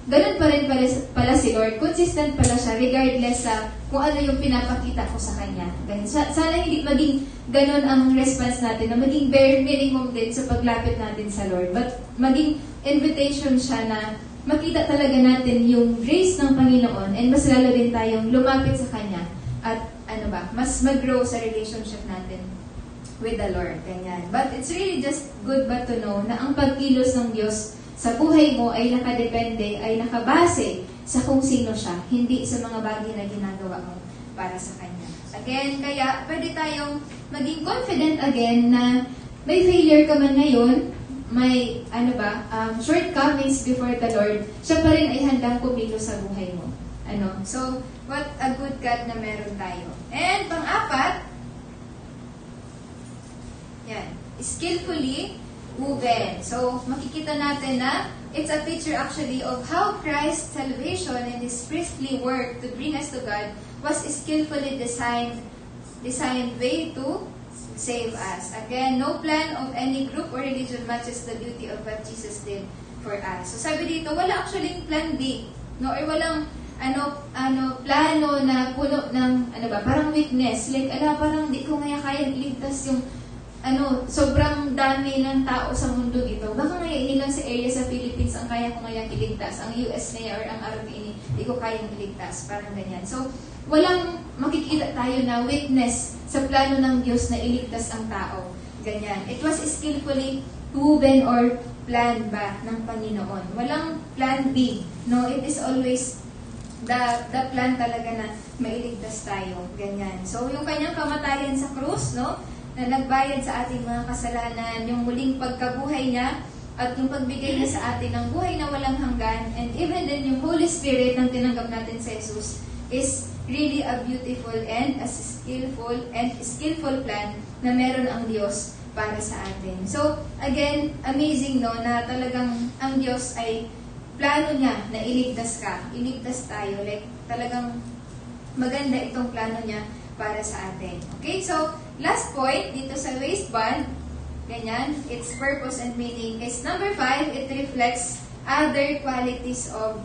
A: Ganun pa rin pala si Lord. Consistent pala siya regardless sa kung ano yung pinapakita ko sa Kanya. Ganun. Sana hindi maging ganun ang response natin, na maging bare minimum din sa paglapit natin sa Lord. But maging invitation siya na makita talaga natin yung grace ng Panginoon and mas lalo din tayong lumapit sa Kanya at mas mag-grow sa relationship natin with the Lord. Ganyan. But it's really just good but to know na ang pagkilos ng Diyos sa buhay mo ay nakadepende, ay nakabase sa kung sino siya, hindi sa mga bagay na ginagawa mo para sa Kanya. Again, kaya pwede tayong maging confident again na may failure ka man ngayon, may shortcomings before the Lord, siya pa rin ay handang kumilos sa buhay mo. So, what a good God na meron tayo. And pang-apat, yan, skillfully woven. So, makikita natin na it's a picture actually of how Christ's salvation and His priestly work to bring us to God was skillfully designed way to save us. Again, no plan of any group or religion matches the beauty of what Jesus did for us. So, sabi dito, wala actually plan B, no? Or walang plano na puno ng, parang weakness. Like, parang di ko nga kaya ligtas yung sobrang dami ng tao sa mundo dito. Baka ngayon lang sa area sa Philippines ang kaya ko ngayon iligtas. Ang US na or ang RPN, hindi ko kayang iligtas. Parang ganyan. So, walang makikita tayo na witness sa plano ng Diyos na iligtas ang tao. Ganyan. It was skillfully woven or planned ba ng Panginoon. Walang plan B. No, it is always the plan talaga na mailigtas tayo. Ganyan. So, yung kanyang kamatayan sa krus, no? na nagbayad sa ating mga kasalanan, yung muling pagkabuhay niya, at yung pagbigay niya sa atin ng buhay na walang hanggan, and even then yung Holy Spirit na tinanggap natin sa Jesus is really a beautiful and a skillful plan na meron ang Diyos para sa atin. So, again, amazing no, na talagang ang Diyos ay plano niya na iligtas ka, iligtas tayo. Like, talagang maganda itong plano niya para sa atin. Okay, so, last point dito sa waistband, ganyan, its purpose and meaning is number 5, it reflects other qualities of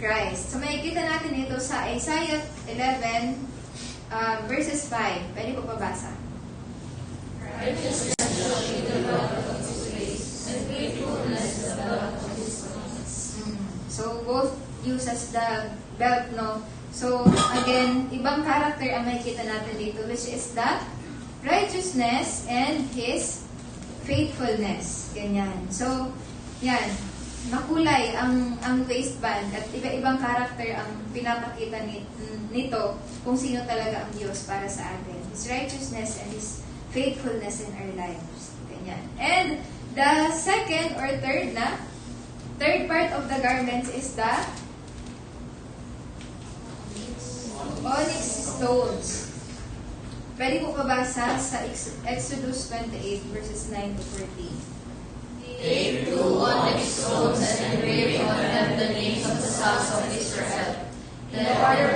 A: Christ. So, makikita natin ito sa Isaiah 11, verses 5. Pwede po pabasa.
B: Righteousness shall be the belt of his waist, and faithfulness the belt of his loins.
A: So, both uses the belt, no? So, again, ibang character ang makikita natin dito, which is the righteousness and his faithfulness. Ganyan. So, yan. Makulay ang waistband at iba-ibang character ang pinapakita nito kung sino talaga ang Diyos para sa atin. His righteousness and his faithfulness in our lives. Ganyan. And the second or third part of the garments is the onyx stones. Pwede po pabasa sa Exodus 28 verses 9 to 14.
B: Take 2 onyx stones and engrave on them the names of the sons of Israel. In order,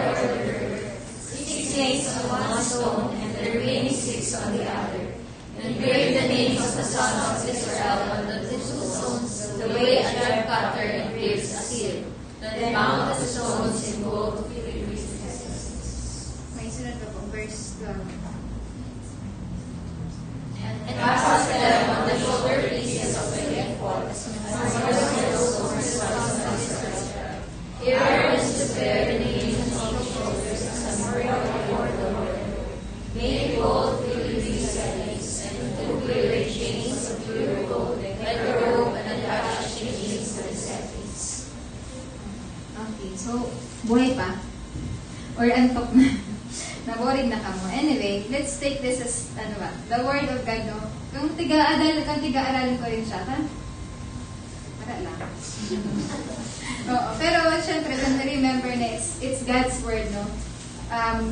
B: 6 names on one stone and the remaining 6 on the other. Engrave the names of the sons of Israel on the 2 stones, the way a gem cutter engraves a seal. Then mount the stones in gold with
A: May sunod pa po, verse 12.
B: and fasten them on the shoulder pieces of the ephod, as one of the stones of Israel. Aaron is to bear the names on the shoulders as a memorial before the Lord. Make gold with these settings, and 2 great chains of pure gold, like a rope, and attach the chains to the settings.
A: Okay, so, buhay pa? Or antok na? Naboring na ka mo. Anyway, let's take this as, the Word of God, no? Kung tiga-aralin ko rin siya, ha? Wala lang. Oo, pero syempre, when we remember na it's God's Word, no?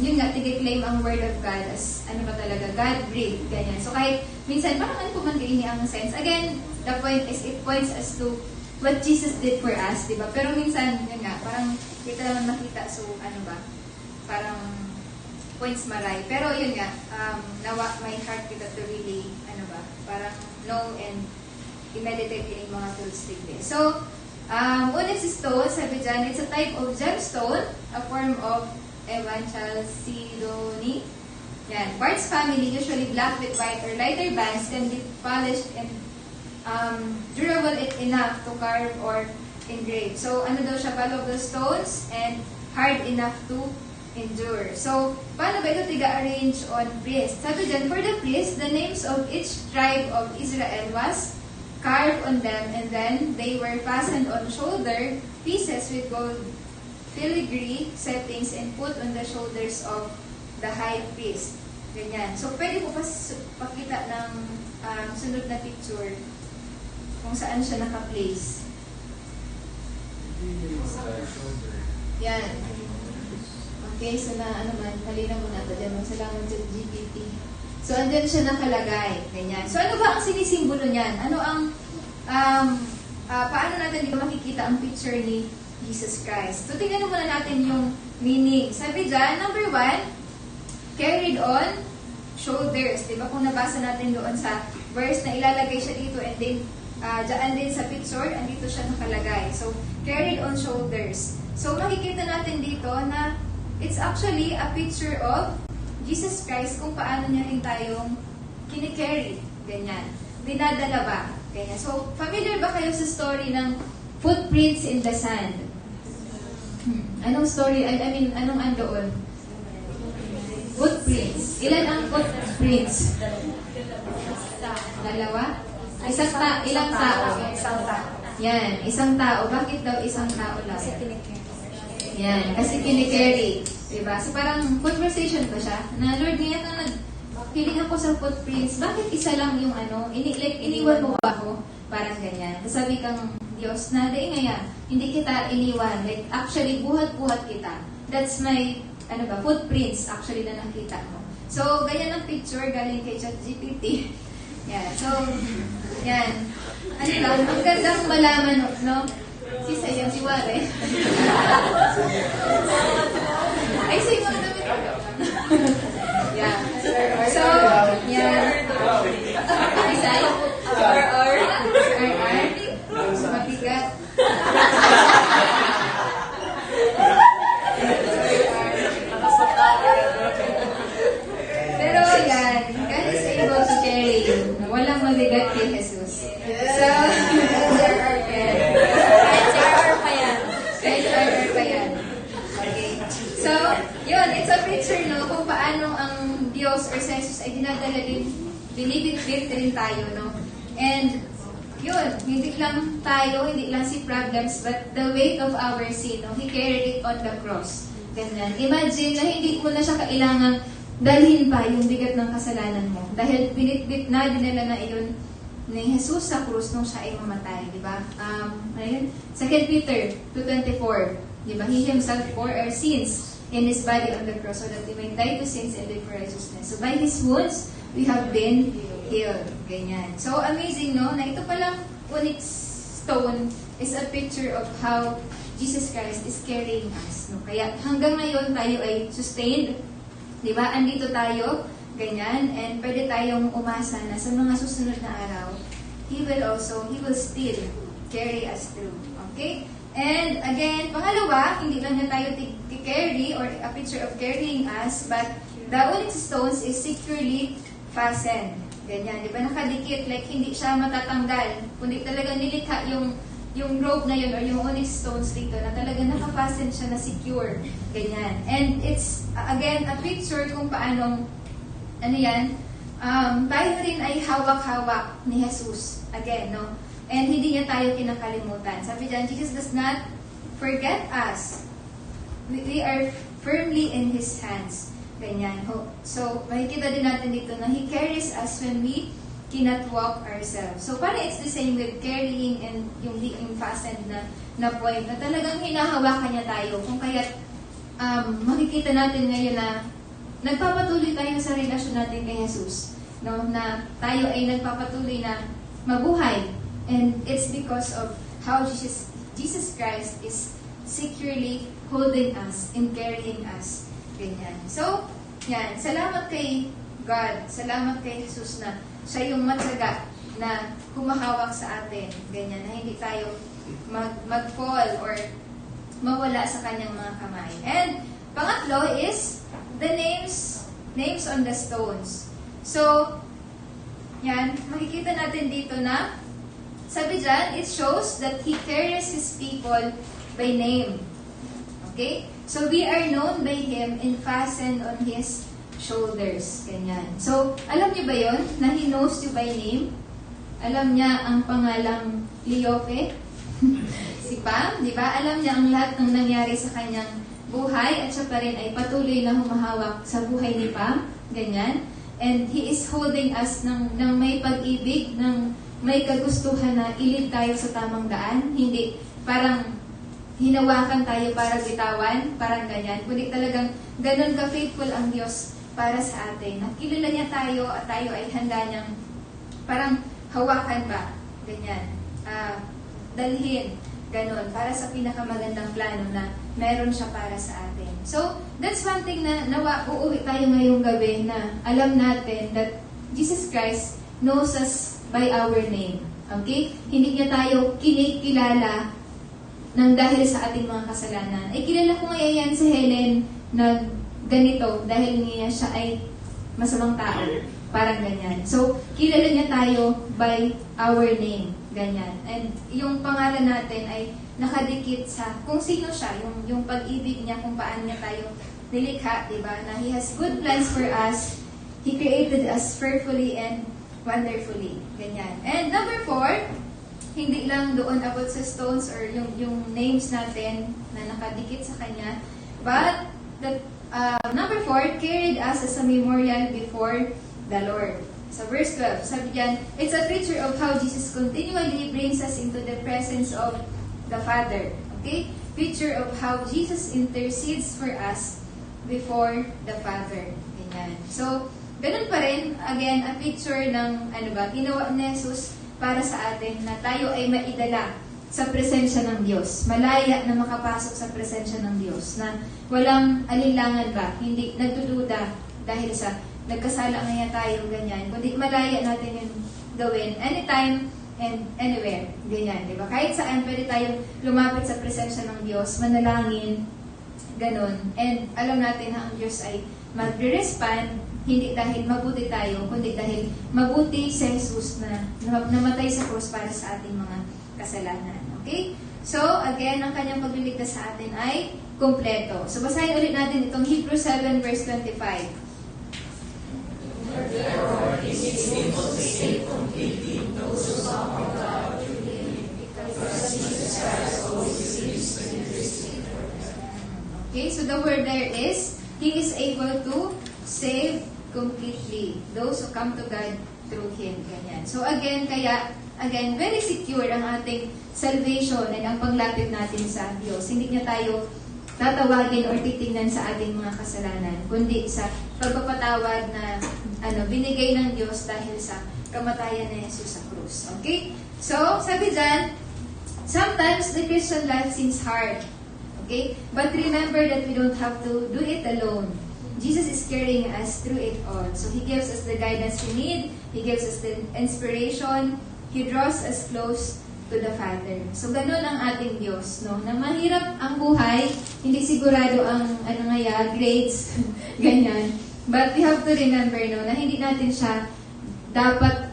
A: Yun nga, tig-claim ang Word of God as, talaga, God-breathed, ganyan. So, kahit minsan, parang po man kaini ang sense. Again, the point is, it points us to what Jesus did for us, di ba? Pero minsan, yun nga, parang kita naman makita, so, parang points maray. Pero yun nga, nawa my heart kita to really, parang know and i-meditate in mga tools like this. So, onyx stone, sabi dyan, it's a type of gemstone, a form of chalcedony. Yan. Quartz family, usually black with white or lighter bands, can be polished and durable enough to carve or engrave. So, daw siya, valuable stones and hard enough to endure. So, paano ba ito tiga-arrange on priest? Sabi dyan, for the priest, the names of each tribe of Israel was carved on them, and then they were fastened on shoulder pieces with gold filigree settings and put on the shoulders of the high priest. Ganyan. So, pwede po pakita ng sunod na picture kung saan siya naka-place. Yan. Okay, so malinaw mo natin dyan. Salamat sa GPT. So, andyan siya nakalagay. Ganyan. So, ano ba ang sinisimbolo niyan? Ano ang, paano natin dito makikita ang picture ni Jesus Christ? So, tingnan muna natin yung meaning. Sabi dyan, number 1, carried on shoulders. Diba kung nabasa natin doon sa verse na ilalagay siya dito and then, dyan din sa picture, andito siya nakalagay. So, carried on shoulders. So, makikita natin dito na it's actually a picture of Jesus Christ kung paano niya rin tayong kinikerry. Ganyan. Dinadala ba? Ganyan. So, familiar ba kayo sa story ng footprints in the sand? Anong story? I mean, anong andoon? Footprints. Ilan ang footprints? Dalawa? Ilang tao?
C: Isang tao.
A: Yan, isang tao. Bakit daw isang tao lang? Yan, kasi kinikerry. Diba? So parang conversation ko siya, na Lord, ngayon na feeling ako sa footprints, bakit isa lang yung ano, iniwan mo ba ako? Parang ganyan. Tapos sabi kang, Diyos, na di ngaya, hindi kita iniwan. Like, actually, buhat-buhat kita. That's my, footprints actually na nakita mo. So, ganyan ang picture galing kay ChatGPT. Yan. So, yan. Ano lang, ang gandang malaman, no? Si Sayan, si Ware. Ay, si Ware namin. Yeah. So, yan. Isay. RR. Mabigat. Pero yan, God is able to carry you. Walang mabigat kay Jesus. So,
B: RR pa yan.
A: kahit RR pa yan. Okay. So, yun, it's a picture, no, kung paano ang Diyos or sa Jesus ay dinadala din, binibit-bit rin tayo, no? And, yun, hindi lang tayo, hindi lang si problems, but the weight of our sin, no? He carried it on the cross. Ganyan. Imagine na hindi mo na siya kailangan dalhin pa yung bigat ng kasalanan mo. Dahil binitbit na, dinala na iyon ni Jesus sa krus nung siya ay mamatay, di ba? Ayun, 2 Peter 2:24, di ba? He himself bore our sins in His body on the cross so that we may die to sins and live for righteousness. So by His wounds, we have been healed. Ganyan. So amazing, no? Na ito palang onyx stone is a picture of how Jesus Christ is carrying us. No? Kaya hanggang ngayon tayo ay sustained. Di ba? Andito tayo, ganyan, and pwede tayong umasa na sa mga susunod na araw, He will still carry us through. Okay? And again, pangalawa, hindi lang niya tayo carry or a picture of carrying us, but the onyx stones is securely fastened. Ganyan, di ba? Nakadikit, like hindi siya matatanggal, kundi talaga nilikha yung rope na yun or yung onyx stones dito na talaga nakafasten siya na secure. Ganyan. And it's, again, a picture kung paanong, tayo rin ay hawak-hawak ni Jesus. Again, no? And hindi niya tayo kinakalimutan. Sabi dyan, Jesus does not forget us. We are firmly in His hands. Ganyan. So, makikita din natin dito na He carries us when we cannot walk ourselves. So, parang it's the same with carrying and yung being fastened na point na talagang hinahawakan niya tayo. Kung kaya makikita natin ngayon na nagpapatuloy tayo sa relasyon natin kay Jesus. No? Na tayo ay nagpapatuloy na mabuhay. And it's because of how Jesus Christ is securely holding us and carrying us. Ganyan. So, yan. Salamat kay God. Salamat kay Jesus na siya yung matyaga na humahawak sa atin. Ganyan. Na hindi tayo mag-fall or mawala sa kanyang mga kamay. And pangatlo is the names on the stones. So, yan. Makikita natin dito na sabi dyan, it shows that He carries His people by name. Okay? So, we are known by Him and fastened on His shoulders. Ganyan. So, alam niyo ba yon na He knows you by name? Alam niya ang pangalang Leofe? Si Pam, di ba? Alam niya ang lahat ng nangyari sa kanyang buhay at siya pa rin ay patuloy na humahawak sa buhay ni Pam. Ganyan. And He is holding us ng may pag-ibig, ng may kagustuhan na ilid tayo sa tamang daan. Hindi parang hinawakan tayo para bitawan, parang ganyan. Kundi talagang ganun ka-faithful ang Diyos para sa atin. Nakilala niya tayo at tayo ay handa niyang parang hawakan ba? Ganyan. Dalhin. Ganun. Para sa pinakamagandang plano na meron siya para sa atin. So, that's one thing na uuwi tayo ngayong gabi na alam natin that Jesus Christ knows us by our name. Okay? Hindi niya tayo kinikilala ng dahil sa ating mga kasalanan. Ay, kilala ko ngayon yan si Helen na ganito dahil niya siya ay masamang tao. Parang ganyan. So, kilala niya tayo by our name. Ganyan. And yung pangalan natin ay nakadikit sa kung sino siya, yung pag-ibig niya, kung paano niya tayo nilikha, diba? Na He has good plans for us. He created us fearfully and wonderfully. Ganyan. And number 4, hindi lang doon about sa stones or yung names natin na nakadikit sa Kanya, but number 4, carried us as a memorial before the Lord. Sa verse 12, sabi diyan, it's a picture of how Jesus continually brings us into the presence of the Father. Okay? Picture of how Jesus intercedes for us before the Father. Ganyan. So, ganun pa rin, again, a picture ng, ginawa ni Jesus para sa atin na tayo ay maidala sa presensya ng Diyos. Malaya na makapasok sa presensya ng Diyos. Na walang alinlangan ba, hindi nagdududa dahil sa nagkasala nga tayo, ganyan. Kundi malaya natin yung gawin anytime and anywhere. Ganyan, di ba? Kahit saan pwede tayong lumapit sa presensya ng Diyos, manalangin, ganun. And alam natin na ang Diyos ay magre-respond, hindi dahil mabuti tayo, kundi dahil mabuti si Jesus na namatay sa cross para sa ating mga kasalanan. Okay? So, again, ang kanyang pagliligtas sa atin ay kompleto. So, basahin ulit natin itong Hebrews 7 verse 25.
B: Therefore, he is able to save completely those who come from God through him, because Jesus Christ always receives the intercession for them.
A: Okay, so the word there is, he is able to save completely those who come to God through him. Ganyan. So again, very secure ang ating salvation and ang paglapit natin sa Diyos. Hindi niya tayo tatawagin or titingnan sa ating mga kasalanan, kundi sa pagpapatawad na binigay ng Diyos dahil sa kamatayan ni Jesus sa krus. Okay? So, sabi dyan, sometimes the Christian life seems hard. Okay? But remember that we don't have to do it alone. Jesus is carrying us through it all. So, He gives us the guidance we need. He gives us the inspiration. He draws us close to the Father. So, ganun ang ating Diyos, no? Na mahirap ang buhay, hindi sigurado ang, grades, ganyan. But we have to remember, no, na hindi natin siya dapat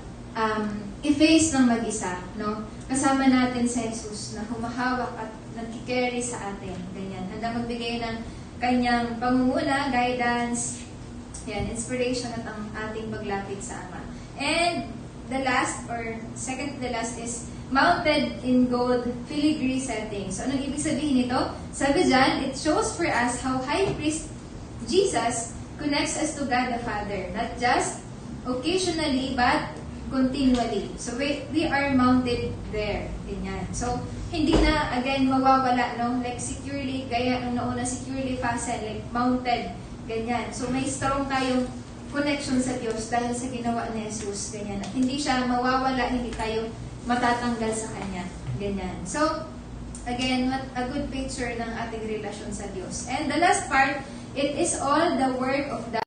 A: i-face ng mag-isa, no? Kasama natin si Jesus na humahawak at nag-carry sa atin, ganyan. Handa magbigay ng kanyang pangunguna, guidance, yan, inspiration at ang ating paglapit sa Ama. And the last, or second to the last is mounted in gold filigree setting. So, anong ibig sabihin nito? Sabi dyan, it shows for us how High Priest Jesus connects us to God the Father. Not just occasionally, but continually. So, we are mounted there. Ganyan. So, hindi na, again, mawawala, no? Like, securely, gaya nung nauna, securely fastened, like, mounted. Ganyan. So, may strong tayong connection sa Diyos dahil sa ginawa ni Jesus. Ganyan. At hindi siya mawawala, hindi tayo matatanggal sa Kanya. Ganyan. So, again, a good picture ng ating relasyon sa Diyos. And the last part, it is all the work of the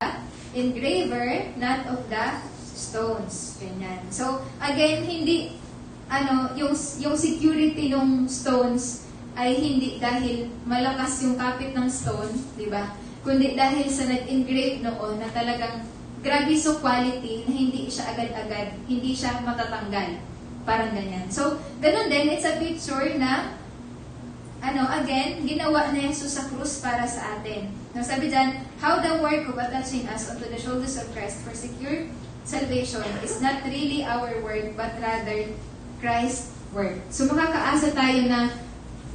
A: engraver, not of the stones. Ganyan. So, again, hindi, yung security ng stones ay hindi dahil malakas yung kapit ng stone, di ba? Kundi dahil sa nag-engrave noon na talagang grabe so quality na hindi siya agad-agad, hindi siya matatanggal. Parang ganyan. So, ganun din, it's a picture na, again, ginawa ni Jesus sa krus para sa atin. Sabi dyan, how the work of attaching us onto the shoulders of Christ for secure salvation is not really our work, but rather Christ's work. So, makakaasa tayo na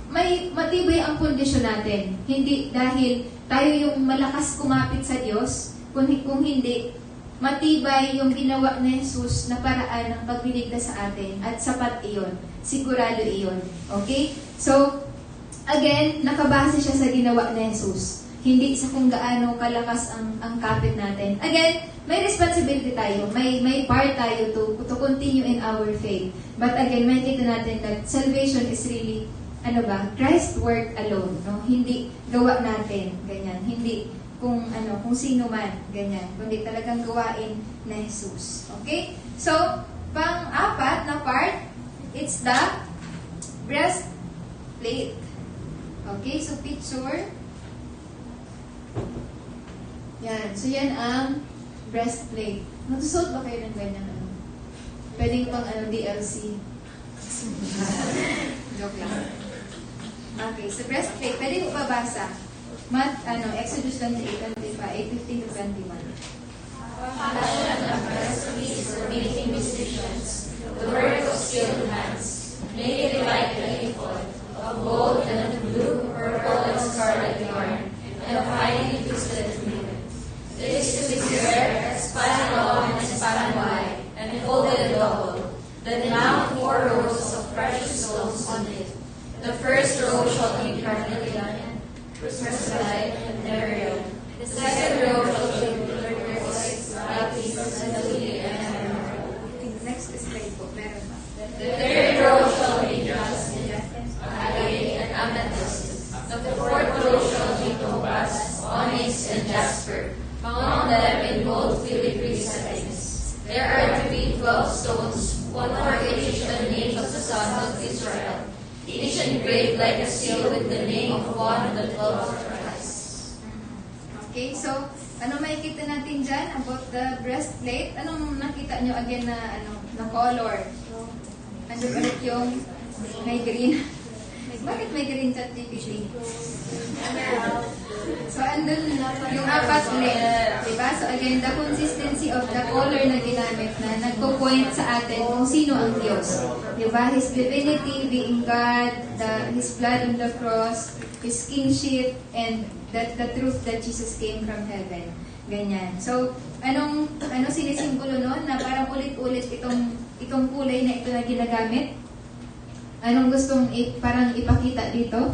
A: may matibay ang kondisyon natin. Hindi dahil tayo yung malakas kumapit sa Diyos, kung hindi, matibay yung ginawa ni Jesus na paraan ng pagliligtas sa atin at sapat iyon. Sigurado iyon. Okay? So, again, nakabase siya sa ginawa ni Jesus. Hindi sa kung gaano kalakas ang kapit natin. Again, may responsibility tayo. May part tayo to continue in our faith. But again, makikita natin that salvation is really, Christ's work alone. No? Hindi gawa natin. Ganyan. Hindi kung sino man, ganyan. Kundi talagang gawain na Jesus. Okay? So, pang-apat na part, it's the breastplate. Okay? So, picture. Yan. So, yan ang breastplate. Magsusot ba kayo ng ganyan? Pwedeng pang DLC. Joke lang. Okay. So, breastplate. Pwede mo babasa. Exodus 28:15 to 21.
B: Fashion of breastplates for making decisions, the work of skilled hands. Make it like an ephod, of gold and of blue, purple, and scarlet yarn, and of finely twisted linen. It is to be wear as fine along as crucified and buried. The second row shall be turquoise, lapis, lazuli, and emerald.
A: Next slide po, meron pa.
B: The third row shall be jasmine, agate, and amethyst. The fourth row shall be topaz, onyx, and jasper. Found them in gold filigree settings. There are to be 12 stones, one for each of the names of the sons of Israel, each engraved like a seal with the name of one of the 12 tribes.
A: Okay, so ano makikita natin dyan about the breastplate? Anong nakita nyo again na color? Andun ulit yung may green. Bakit may green sa GPT? So, andun yung apat ulit. Diba? So, again, the consistency of the color na ginamit na nagpo-point sa atin kung sino ang Diyos. Diba? His divinity being God, His blood on the cross, His kingship, and the truth that Jesus came from heaven. Ganyan. So, ano sinisimbolo nun? Na parang ulit-ulit itong kulay na ito na ginagamit? Anong gustong parang ipakita dito?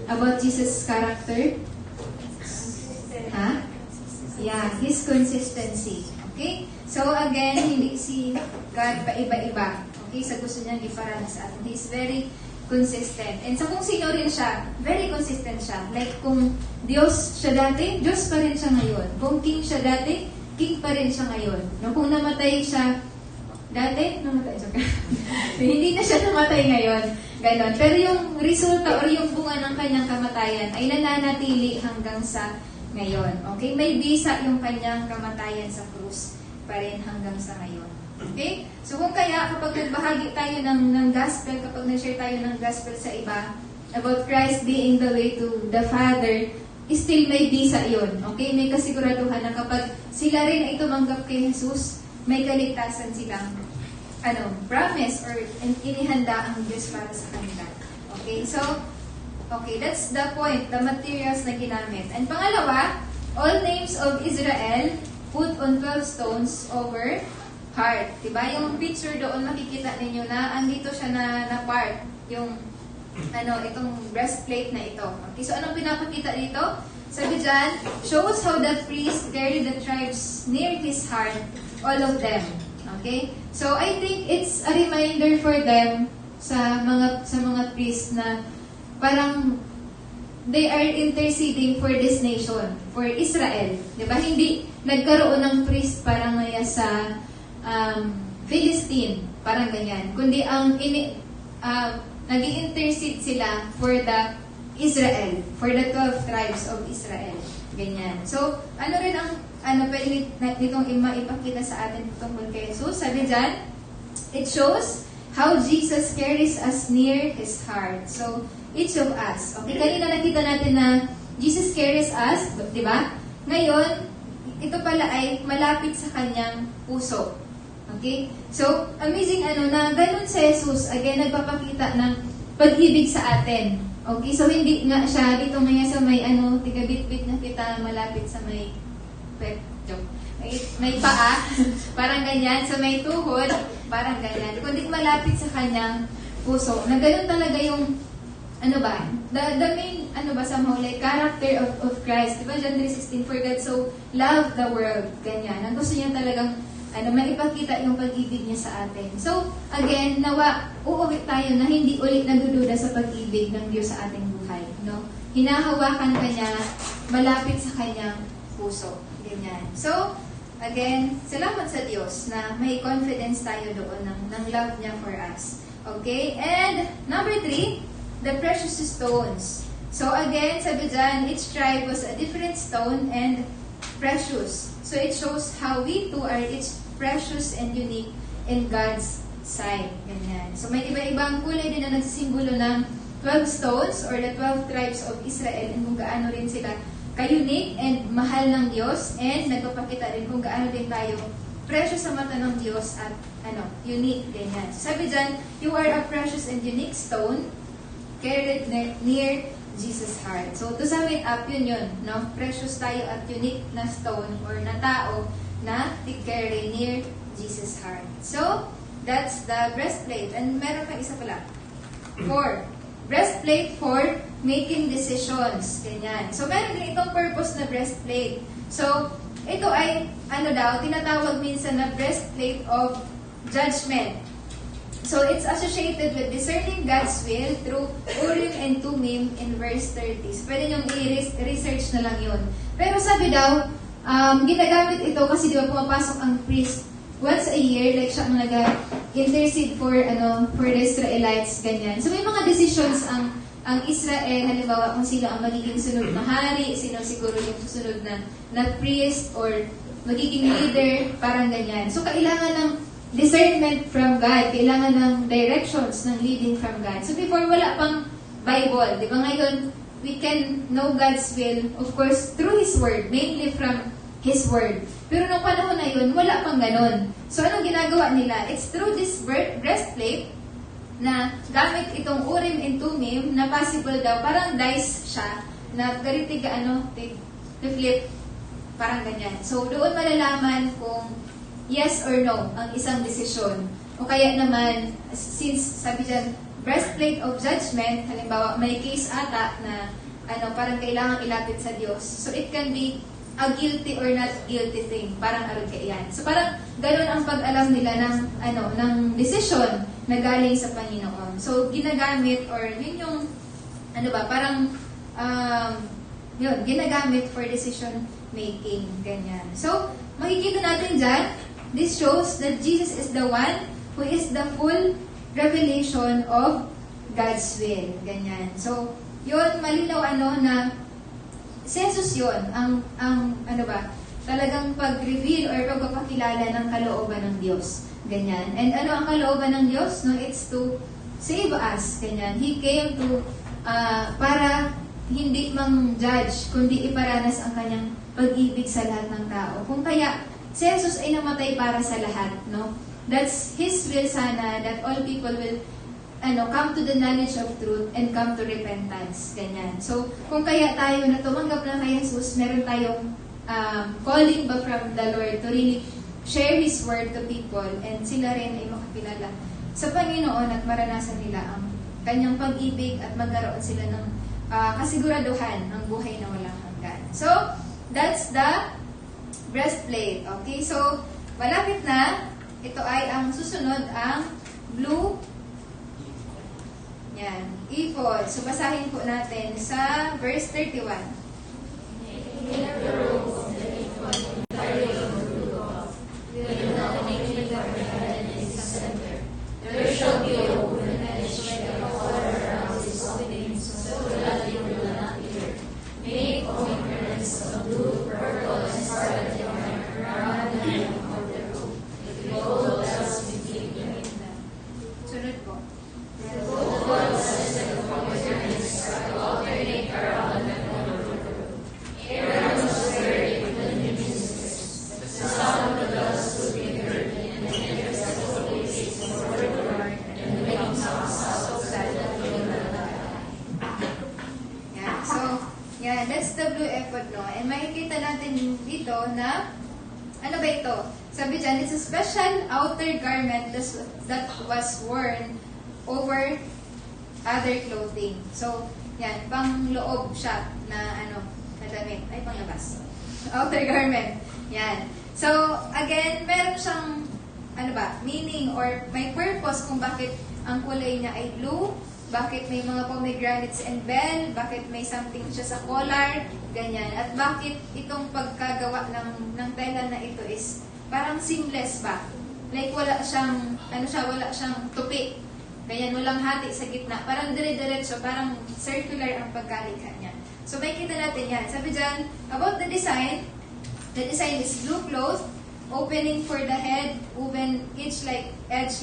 A: About Jesus' character? Ha? Yeah, His consistency. Okay? So again, hindi si God paiba-iba. Okay? Sa gusto niyang iparang sa atin. He's very consistent. And sa kung sino rin siya, very consistent siya. Like kung Diyos siya dati, Diyos pa rin siya ngayon. Kung King siya dati, King pa rin siya ngayon. No, kung namatay siya dati, namatay siya. Hindi na siya namatay ngayon. Ganon. Pero yung resulta or yung bunga ng kanyang kamatayan ay nananatili hanggang sa ngayon. Okay? May bisa yung kanyang kamatayan sa krus pa rin hanggang sa ngayon. Okay? So kung kaya kapag nagbahagi tayo ng gospel, kapag nag-share tayo ng gospel sa iba, about Christ being the way to the Father, still may bisa yun. Okay? May kasiguraduhan na kapag sila rin ay tumanggap kay Jesus, may kaligtasan silang promise or inihanda ang Diyos para sa kanila. Okay? So, that's the point, the materials na ginamit. And pangalawa, all names of Israel put on 12 stones over heart. Diba? Yung picture doon makikita ninyo na andito siya na part, yung itong breastplate na ito. Okay? So, anong pinapakita dito? Sabi dyan, shows how the priest carried the tribes near his heart, all of them. Okay? So, I think it's a reminder for them sa mga priests na parang they are interceding for this nation, for Israel. Diba? Hindi nagkaroon ng priest parang ngaya sa Philistine, parang ganyan. Kundi nag-intercede sila for the Israel, for the 12 tribes of Israel. Ganyan. So, ano rin ang pwede nitong maipakita sa atin tungkol kay Jesus? Sabi dyan, it shows how Jesus carries us near His heart. So, each of us. Okay, kanina nakita natin na Jesus carries us, di ba? Ngayon, ito pala ay malapit sa kanyang puso. Okay? So, amazing na ganun sa Jesus, again, nagpapakita ng pag-ibig sa atin. Okay? So, hindi nga siya dito ngayon sa may tigabit-bit na kita malapit sa may may paa, parang ganyan, sa may tuhod, parang ganyan. Kundi malapit sa kanyang puso. Na ganun talaga yung the main, somehow, like, character of Christ. Diba, John 3:16, for God so loved the world. Ganyan. Ang gusto niya talagang, maipakita yung pag-ibig niya sa atin. So, again, uuwi tayo na hindi ulit nagdududa sa pag-ibig ng Diyos sa ating buhay. No? Hinahawakan ka niya, malapit sa kanyang puso. Ganyan. So, again, salamat sa Diyos na may confidence tayo doon ng love niya for us. Okay? And, number 3, the precious stones. So again, sabi dyan, each tribe was a different stone and precious. So it shows how we too are each precious and unique in God's sight. Ganyan. So may iba-ibang kulay din na nagsisimbolo ng 12 stones or the 12 tribes of Israel and kung gaano rin sila ka-unique and mahal ng Diyos and nagpapakita rin kung gaano din tayo precious sa mata ng Diyos at unique. Ganyan. So sabi dyan, you are a precious and unique stone carried near Jesus' heart. So, to sum it up, yun, no? Precious tayo at unique na stone or na tao na carry near Jesus' heart. So, that's the breastplate. And meron pang isa pala. 4. breastplate for making decisions. Ganyan. So, meron din itong purpose na breastplate. So, ito ay, tinatawag minsan na breastplate of judgment. So, it's associated with discerning God's will through Urim and Tumim in verse 30. So, pwede niyong i-research na lang yun. Pero sabi daw, ginagamit ito kasi di ba pumapasok ang priest once a year, like siya ang nag-intercede for the Israelites, ganyan. So, may mga decisions ang Israel, halimbawa kung sino ang magiging sunod na hari, sino siguro yung susunod na priest or magiging leader, parang ganyan. So, kailangan ng discernment from God, kailangan ng directions, ng leading from God. So, before, wala pang Bible. Di ba ngayon, we can know God's will, of course, through His Word, mainly from His Word. Pero nung panahon na yun, wala pang ganun. So, anong ginagawa nila? It's through this breastplate na gamit itong Urim and Tumim na possible daw, parang dice siya, na garitiga, flip, parang ganyan. So, doon malalaman kung yes or no ang isang desisyon. O kaya naman, since sabi dyan, breastplate of judgment, halimbawa, may case ata na parang kailangan ilapit sa Diyos. So, it can be a guilty or not guilty thing. Parang arod ka iyan. So, parang ganun ang pag-alam nila ng desisyon na galing sa Panginoon. So, ginagamit or yun yung, parang, ginagamit for decision making. Ganyan. So, makikita natin dyan, this shows that Jesus is the one who is the full revelation of God's will. Ganyan. So, yun, malinaw na si Jesus yun, talagang pag-reveal or pagpapakilala ng kalooban ng Diyos. Ganyan. And ang kalooban ng Diyos? No, it's to save us. Ganyan. He came to, para hindi mang-judge, kundi iparanas ang kanyang pag-ibig sa lahat ng tao. Kung kaya, si Jesus ay namatay para sa lahat, no? That's His will sana, that all people will come to the knowledge of truth and come to repentance. Ganyan. So, kung kaya tayo na tumanggap na kay Jesus, meron tayong calling ba from the Lord to really share His word to people and sila rin ay makakilala sa Panginoon at maranasan nila ang kanyang pag-ibig at magkaroon sila ng kasiguraduhan ng buhay na walang hanggan. So, that's the breastplate. Okay? So, malapit na. Ito ay ang susunod, ang blue. Yan. Ephod. So, basahin po natin sa verse 31.
B: There shall be a woman and she shall collar around his openings so that it will not tear. Make ornaments of blue, purple, and scarlet yarn around the hem of the robe. The gold bells between them.
A: Sunod po.
B: The gold bells and the pomegranates shall alternate around the hem of the robe. Aaron was wearing the new ministers. The sound of the bells would be heard in the inaccessible places before the Lord, and the making songs outside the tabernacle.
A: Yan. So, yan. That's the blue ephod, no? And makikita natin dito na, ano ba ito? Sabi dyan, it's a special outer garment that was worn over other clothing. So, yan. Pang-loob siya na, na damit. Ay, panglabas. Outer garment. Yan. So, again, meron siyang, meaning or may purpose kung bakit ang kulay niya ay blue, bakit may mga pomegranates and bell, bakit may something siya sa collar, ganyan. At bakit itong pagkagawa ng tela na ito is parang seamless ba? Like wala siyang, wala siyang tupi. Ganyan, walang hati sa gitna. Parang dire-diretso, parang circular ang pagkalikha niya. So, may kita natin yan. Sabi dyan, about the design is blue cloth, opening for the head, woven edge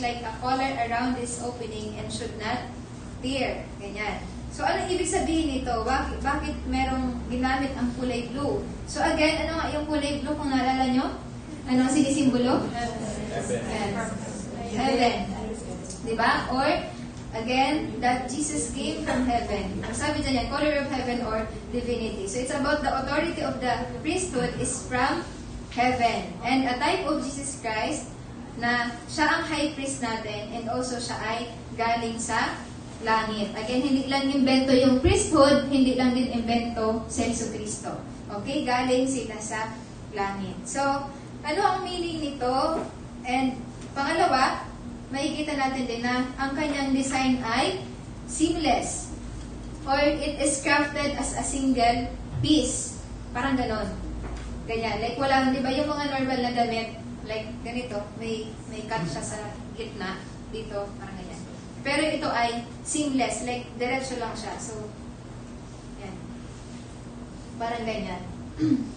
A: like a collar around this opening and should not tear. Ganyan. So, anong ibig sabihin nito? Bakit merong ginamit ang kulay blue? So, again, ano nga yung kulay blue kung naalala nyo? Ano ang sinisimbolo? Heaven. Heaven. Diba? Or, again, that Jesus came from heaven. Ang sabi dyan yan, color of heaven or divinity. So, it's about the authority of the priesthood is from heaven. And a type of Jesus Christ na siya ang high priest natin and also siya ay galing sa langit. Again, hindi lang imbento yung priesthood, hindi lang din imbento si Jesucristo. Okay? Galing sila sa langit. So, ano ang meaning nito? And pangalawa, makikita natin din na ang kanyang design ay seamless. Or it is crafted as a single piece. Parang ganon. Ganyan. Like wala, di ba yung mga normal na damit, like ganito, may cut siya sa gitna, dito, parang ganyan. Pero ito ay seamless, like diretso lang siya. So, yan. Parang ganyan.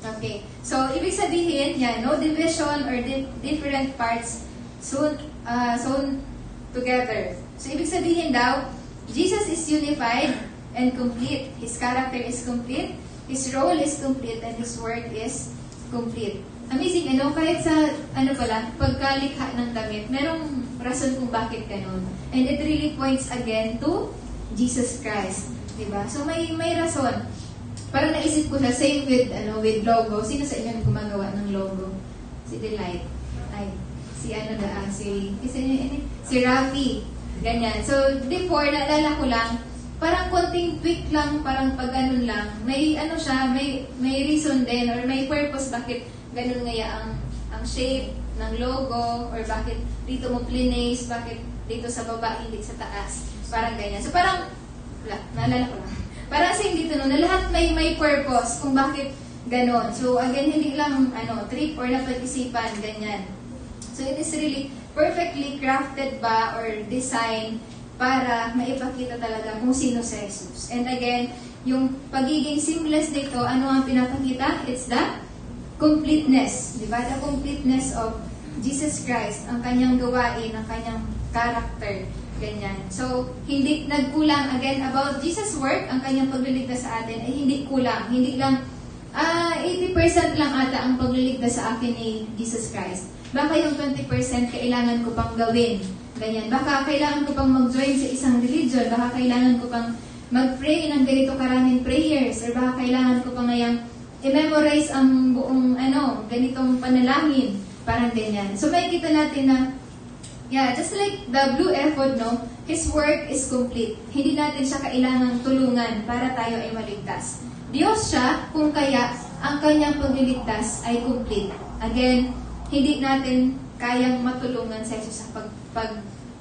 A: Okay. So, ibig sabihin, yan, no division or different parts sewn together. So, ibig sabihin daw, Jesus is unified and complete. His character is complete, His role is complete, and His work is complete. Amazing, ano? Kahit sa, pagkalikha ng damit, merong rason kung bakit ganun. And it really points again to Jesus Christ. Diba? So, may rason. Parang naisip ko siya, same with logo. Sino sa inyo gumagawa ng logo? Si Delight. Ay, si Rafi. Ganyan. So, before, naalala ko lang, parang konting tweak lang, parang pag ganun lang, may may reason din, or may purpose bakit ganun ngaya ang shape ng logo, or bakit dito mo plinace, bakit dito sa baba, hindi sa taas. Parang ganyan. So, parang, naalala ko lang. Parang same dito na lahat may purpose kung bakit ganon. So, again, hindi lang, trip or napag-isipan, ganyan. So, it is really perfectly crafted ba or designed para maipakita talaga kung sino si Jesus. And again, yung pagiging seamless nito, ano ang pinapakita? It's the completeness. Diba? The completeness of Jesus Christ, ang kanyang gawain, ang kanyang character. Ganyan. So, hindi nagkulang. Again, about Jesus' work, ang kanyang pagliligtas sa atin ay hindi kulang. Hindi lang, 80% lang ata ang pagliligtas sa akin ni Jesus Christ. Baka yung 20% kailangan ko pang gawin. Ganyan. Baka kailangan ko pang mag-join sa isang religion. Baka kailangan ko pang mag-pray ng ganito karaming prayers. Or baka kailangan ko pang ngayang i-memorize ang buong, ganitong panalangin. Parang ganyan. So, makikita natin na just like the blue ephod, His work is complete. Hindi natin siya kailangang tulungan para tayo ay maligtas. Diyos siya, kung kaya ang kanyang pagliligtas ay complete. Again, hindi natin kayang matulungan sa Jesus sa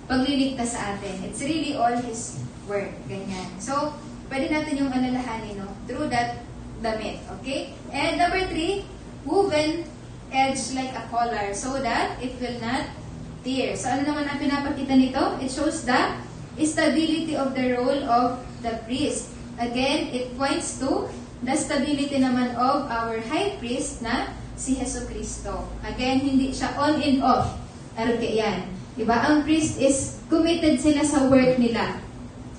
A: pagliligtas sa atin. It's really all His work. Ganyan. So, pwede natin yung alalahanin, through that damit. Okay? And number 3, woven edge like a collar so that it will not tear. So, ano naman ang pinapakita nito? It shows the stability of the role of the priest. Again, it points to the stability naman of our high priest na si Jesucristo. Again, hindi siya on and off. Yan. Diba? Ang priest is committed sila sa work nila.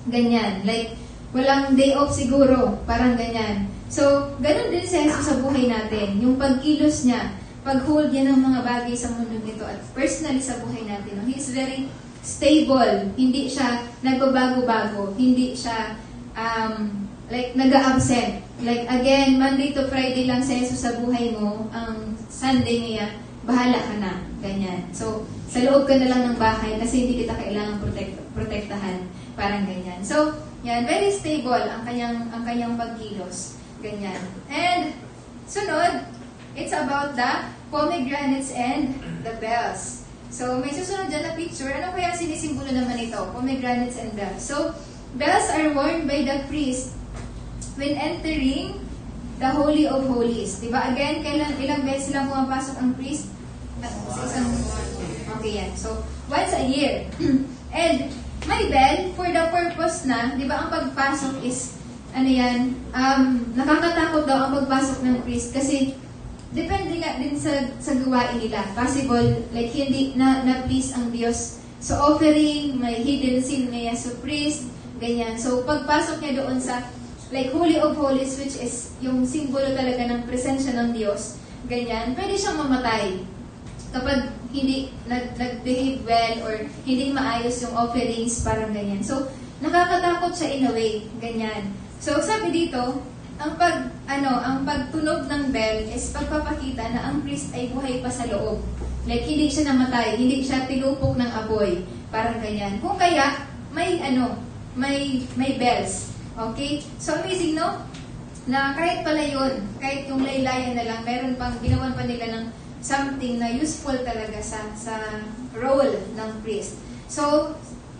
A: Ganyan. Like, walang day off siguro. Parang ganyan. So, ganun din si Jesus sa buhay natin. Yung pagkilos niya, pag-hold niya ng mga bagay sa mundo nito at personally sa buhay natin. He is very stable. Hindi siya nagbabago-bago. Hindi siya like nag-a-absent. Like again, Monday to Friday lang sa Jesus sa buhay mo. Ang Sunday niya, bahala ka na. Ganyan. So, sa loob ka na lang ng bahay kasi hindi kita kailangan protektahan. Parang ganyan. So, yan, very stable ang kanyang pagkilos. Ganyan. And, sunod, it's about the pomegranates and the bells. So, may susunod dyan na picture. Ano kaya sinisimbolo naman ito? Pomegranates and bells. So, bells are worn by the priest when entering the Holy of Holies. Diba? Again, ilang beses lang pumapasok ang priest? Okay, yan. So, once a year. And, may bell for the purpose na, diba ang pagpasok is, nakakatakot daw ang pagpasok ng priest kasi depende nga din sa gawain nila. Possible, like hindi na-please ang Diyos. So, offering, may hidden sin niya sa priest, ganyan. So, pagpasok niya doon sa, like, Holy of Holies, which is yung simbolo talaga ng presensya ng Diyos, ganyan, pwede siyang mamatay kapag hindi nag-behave well or hindi maayos yung offerings, parang ganyan. So, nakakatakot siya in a way, ganyan. So, sabi dito, ang pagtunog ng bell is pagpapakita na ang priest ay buhay pa sa loob. Like, hindi siya namatay, hindi siya tinupok ng apoy. Parang ganyan. Kung kaya, may may bells. Okay? So, amazing, no? Na kahit pala yun, kahit yung laylayan na lang, meron pang, ginawan pa nila ng something na useful talaga sa role ng priest. So,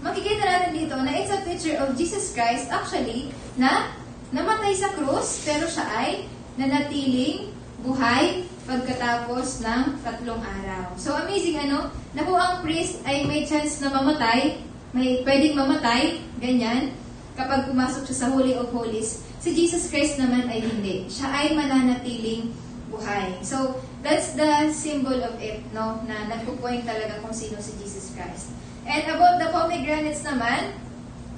A: makikita natin dito na it's a picture of Jesus Christ actually na namatay sa krus, pero siya ay nanatiling buhay pagkatapos ng 3 araw. So, amazing na kung ang priest ay may chance na mamatay, may pwedeng mamatay, ganyan, kapag pumasok siya sa Holy of Holies, si Jesus Christ naman ay hindi. Siya ay mananatiling buhay. So, that's the symbol of it, no? Na nagpo-point talaga kung sino si Jesus Christ. And about the pomegranates naman,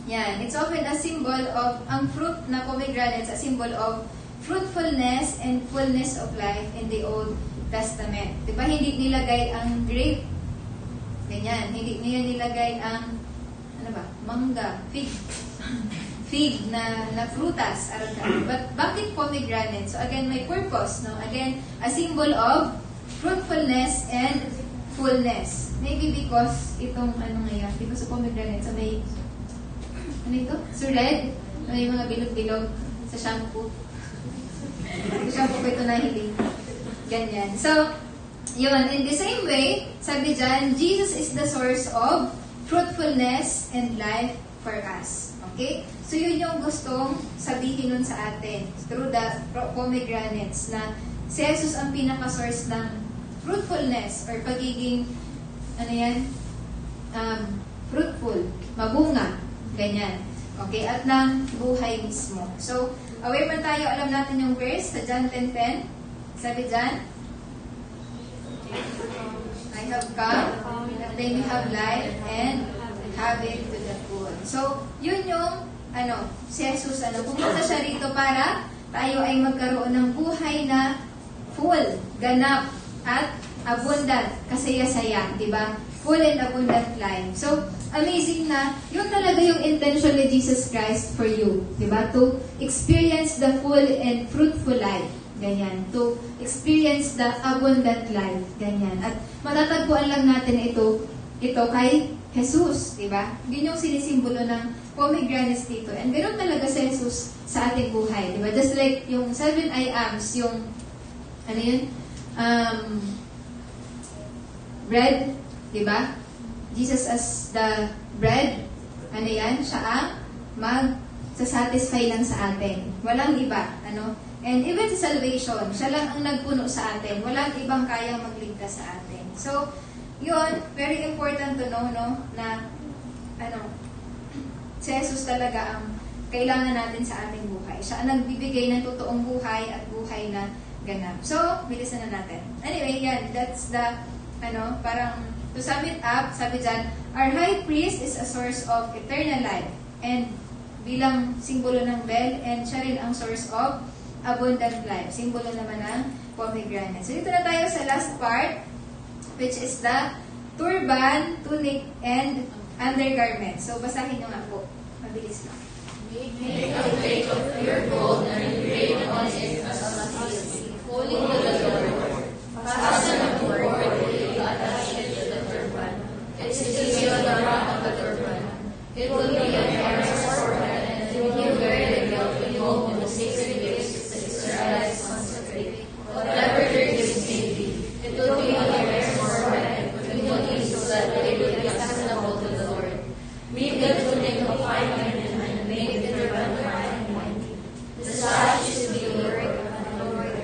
A: yan, it's often a symbol of, ang fruit na pomegranates, a symbol of fruitfulness and fullness of life in the Old Testament. Diba, hindi nilagay ang grape, ganyan, hindi niya nilagay ang, mangga, fig na prutas, but bakit pomegranate? So again, may purpose, no? Again, a symbol of fruitfulness and fullness. Maybe because itong ngayon, because of pomegranate, so may So red, may mga bilog-bilog sa shampoo. Sa shampoo ko ito nahiling. Ganyan. So, yun, in the same way, sabi dyan, Jesus is the source of fruitfulness and life for us. Okay? So, yun yung gustong sabihin nun sa atin through the pomegranates na si Jesus ang pinaka-source ng fruitfulness or pagiging, fruitful, mabunga, ganyan. Okay? At ng buhay mismo. So, aware man tayo, alam natin yung verse sa John 10:10. Sabi dyan, I have come that they may have life and have it to the full. So, yun yung, si Jesus, pumunta siya rito para tayo ay magkaroon ng buhay na full, ganap, at abundant, kasaya-saya, di ba? Full and abundant life. So, amazing na, yun talaga yung intention ni Jesus Christ for you, di ba? To experience the full and fruitful life. Ganyan. To experience the abundant life. Ganyan. At matatagpuan lang natin ito kay Jesus, di ba? Yun yung sinisimbolo ng pomegranates dito. And ganoon talaga si Jesus sa ating buhay, di ba? Just like yung 7 I ams, yung, bread, di ba? Jesus as the bread, siya ang mag-satisfy lang sa atin. Walang iba, And even sa salvation, siya lang ang nagpuno sa atin. Walang ibang kayang magligtas sa atin. So, yun, very important to know, no, na, si Jesus talaga ang kailangan natin sa ating buhay. Siya ang nagbibigay ng totoong buhay at buhay na ganap. So, bilisan na natin. Anyway, yan, that's the, parang, to sum it up, sabi dyan, our high priest is a source of eternal life. And bilang simbolo ng bell, and siya rin ang source of abundant life. Simbolo naman ng pomegranate. So, dito na tayo sa last part, which is the turban, tunic, and undergarment. So, basahin nyo nga po. Mabilis lang.
B: Make a plate of pure gold and engrave on it as a seal, holy to the Lord. Fasten a cord carefully attach it to the turban. It is to be on the front of the turban. It will be on Aaron's forehead, and he will wear the belt involved in the sacred gifts that Israelites consecrate. Whatever their gifts may be, it will be on Aaron's forehead, continually, so that they will be acceptable to the Lord. Make the tunic of fine linen and make the turban fine and white. The sash is to be the work of the Lord.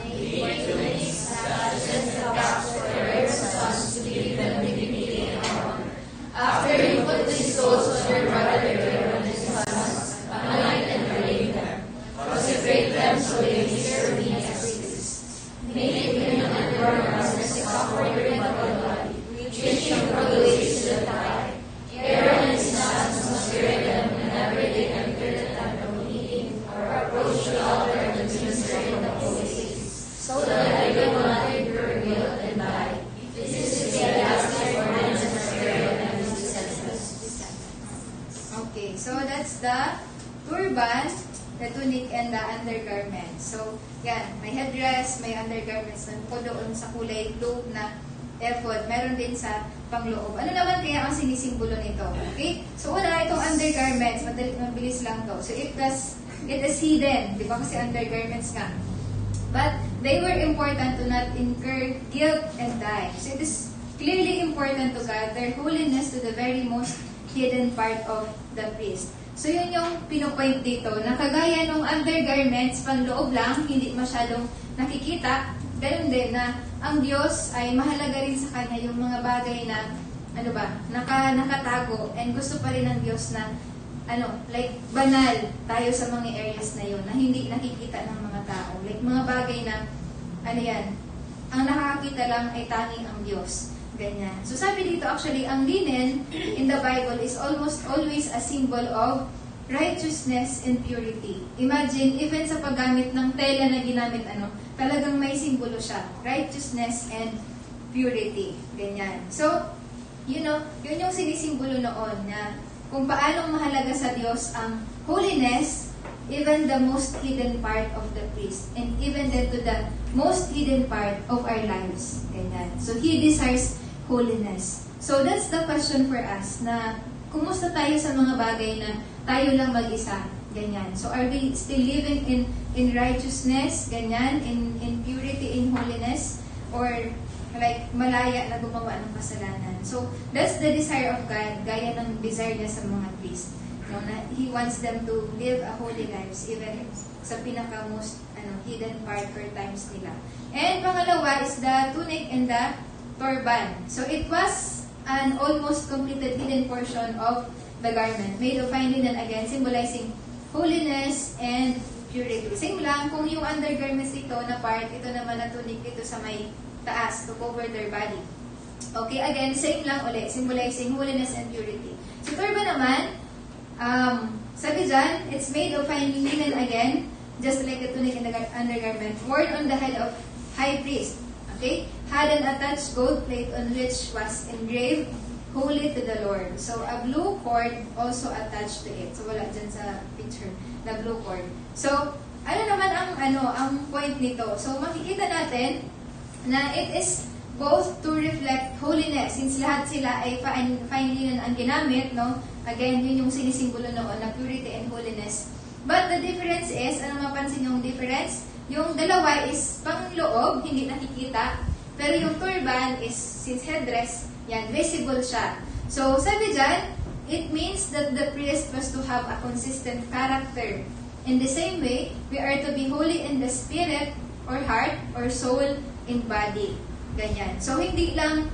B: Make tunics, sashes, and caps for Aaron's sons to give them dignity and honor. After you put these clothes on your brother Aaron and his sons, anoint and redeem them. Consecrate them so they may serve me as priests. Make linen undergarments as a covering of the body, reaching from the waist to the thigh. Aaron and his sons must wear them whenever they enter the tent of meeting or approach the altar to minister in the holy place, so that they will not incur guilt and die. This is the everlasting ordinance of Aaron and his descendants.
A: Okay, so that's the turban, the tunic, and the undergarment. So, yan, may headdress, may undergarments na po doon sa kulay blue na ephod, meron din sa pangloob. Ano naman kaya ang sinisimbolo nito? Okay? So una, itong undergarments, mabilis lang to. So it is hidden, di ba? Kasi undergarments nga. But they were important to not incur guilt and die. So it is clearly important to God, their holiness to the very most hidden part of the priest. So yun yung pinopoint dito, na kagaya ng undergarments, panloob lang, hindi masyadong nakikita, ganun din na ang Diyos ay mahalaga rin sa Kanya yung mga bagay na, nakatago, and gusto pa rin ng Diyos na, like, banal tayo sa mga areas na yun, na hindi nakikita ng mga tao. Like, mga bagay na, ang nakakakita lang ay tanging ang Diyos. Ganyan. So sabi dito actually, ang linen in the Bible is almost always a symbol of righteousness and purity. Imagine, even sa paggamit ng tela na ginamit, talagang may simbolo siya. Righteousness and purity. Ganyan. So, yun yung sinisimbolo noon na kung paano mahalaga sa Diyos ang holiness, even the most hidden part of the priest, and even then to the most hidden part of our lives. Ganyan. So, He desires holiness. So, that's the question for us, na kumusta tayo sa mga bagay na tayo lang mag-isa? Ganyan. So, are we still living in righteousness? Ganyan? In purity, in holiness? Or, like, malaya na gumawa ng kasalanan? So, that's the desire of God, gaya ng desire niya sa mga priest. Na He wants them to live a holy lives, even sa pinaka-most hidden part or times nila. And pangalawa is the tunic and the turban. So it was an almost completed hidden portion of the garment, made of fine linen, again, symbolizing holiness and purity. Same lang, kung yung undergarments ito na part, ito naman na tunic dito sa may taas, to cover their body. Okay, again, same lang ulit, symbolizing holiness and purity. So turban naman, sabi dyan, it's made of fine linen again, just like the tunic and the undergarment, worn on the head of high priest. Okay? Had an attached gold plate on which was engraved, Holy to the Lord. So, a blue cord also attached to it. So, wala dyan sa picture, na blue cord. So, ano naman ang point nito? So, makikita natin na it is both to reflect holiness, since lahat sila ay fine linen ang ginamit, no? Again, yun yung sinisimbolo noon, na purity and holiness. But the difference is, ano mapansin yung difference? Yung dalawa is pangloob, hindi nakikita. Pero yung turban is, since headdress, yan, visible siya. So, sabi dyan, it means that the priest was to have a consistent character. In the same way, we are to be holy in the spirit, or heart, or soul, in body. Ganyan. So, hindi lang,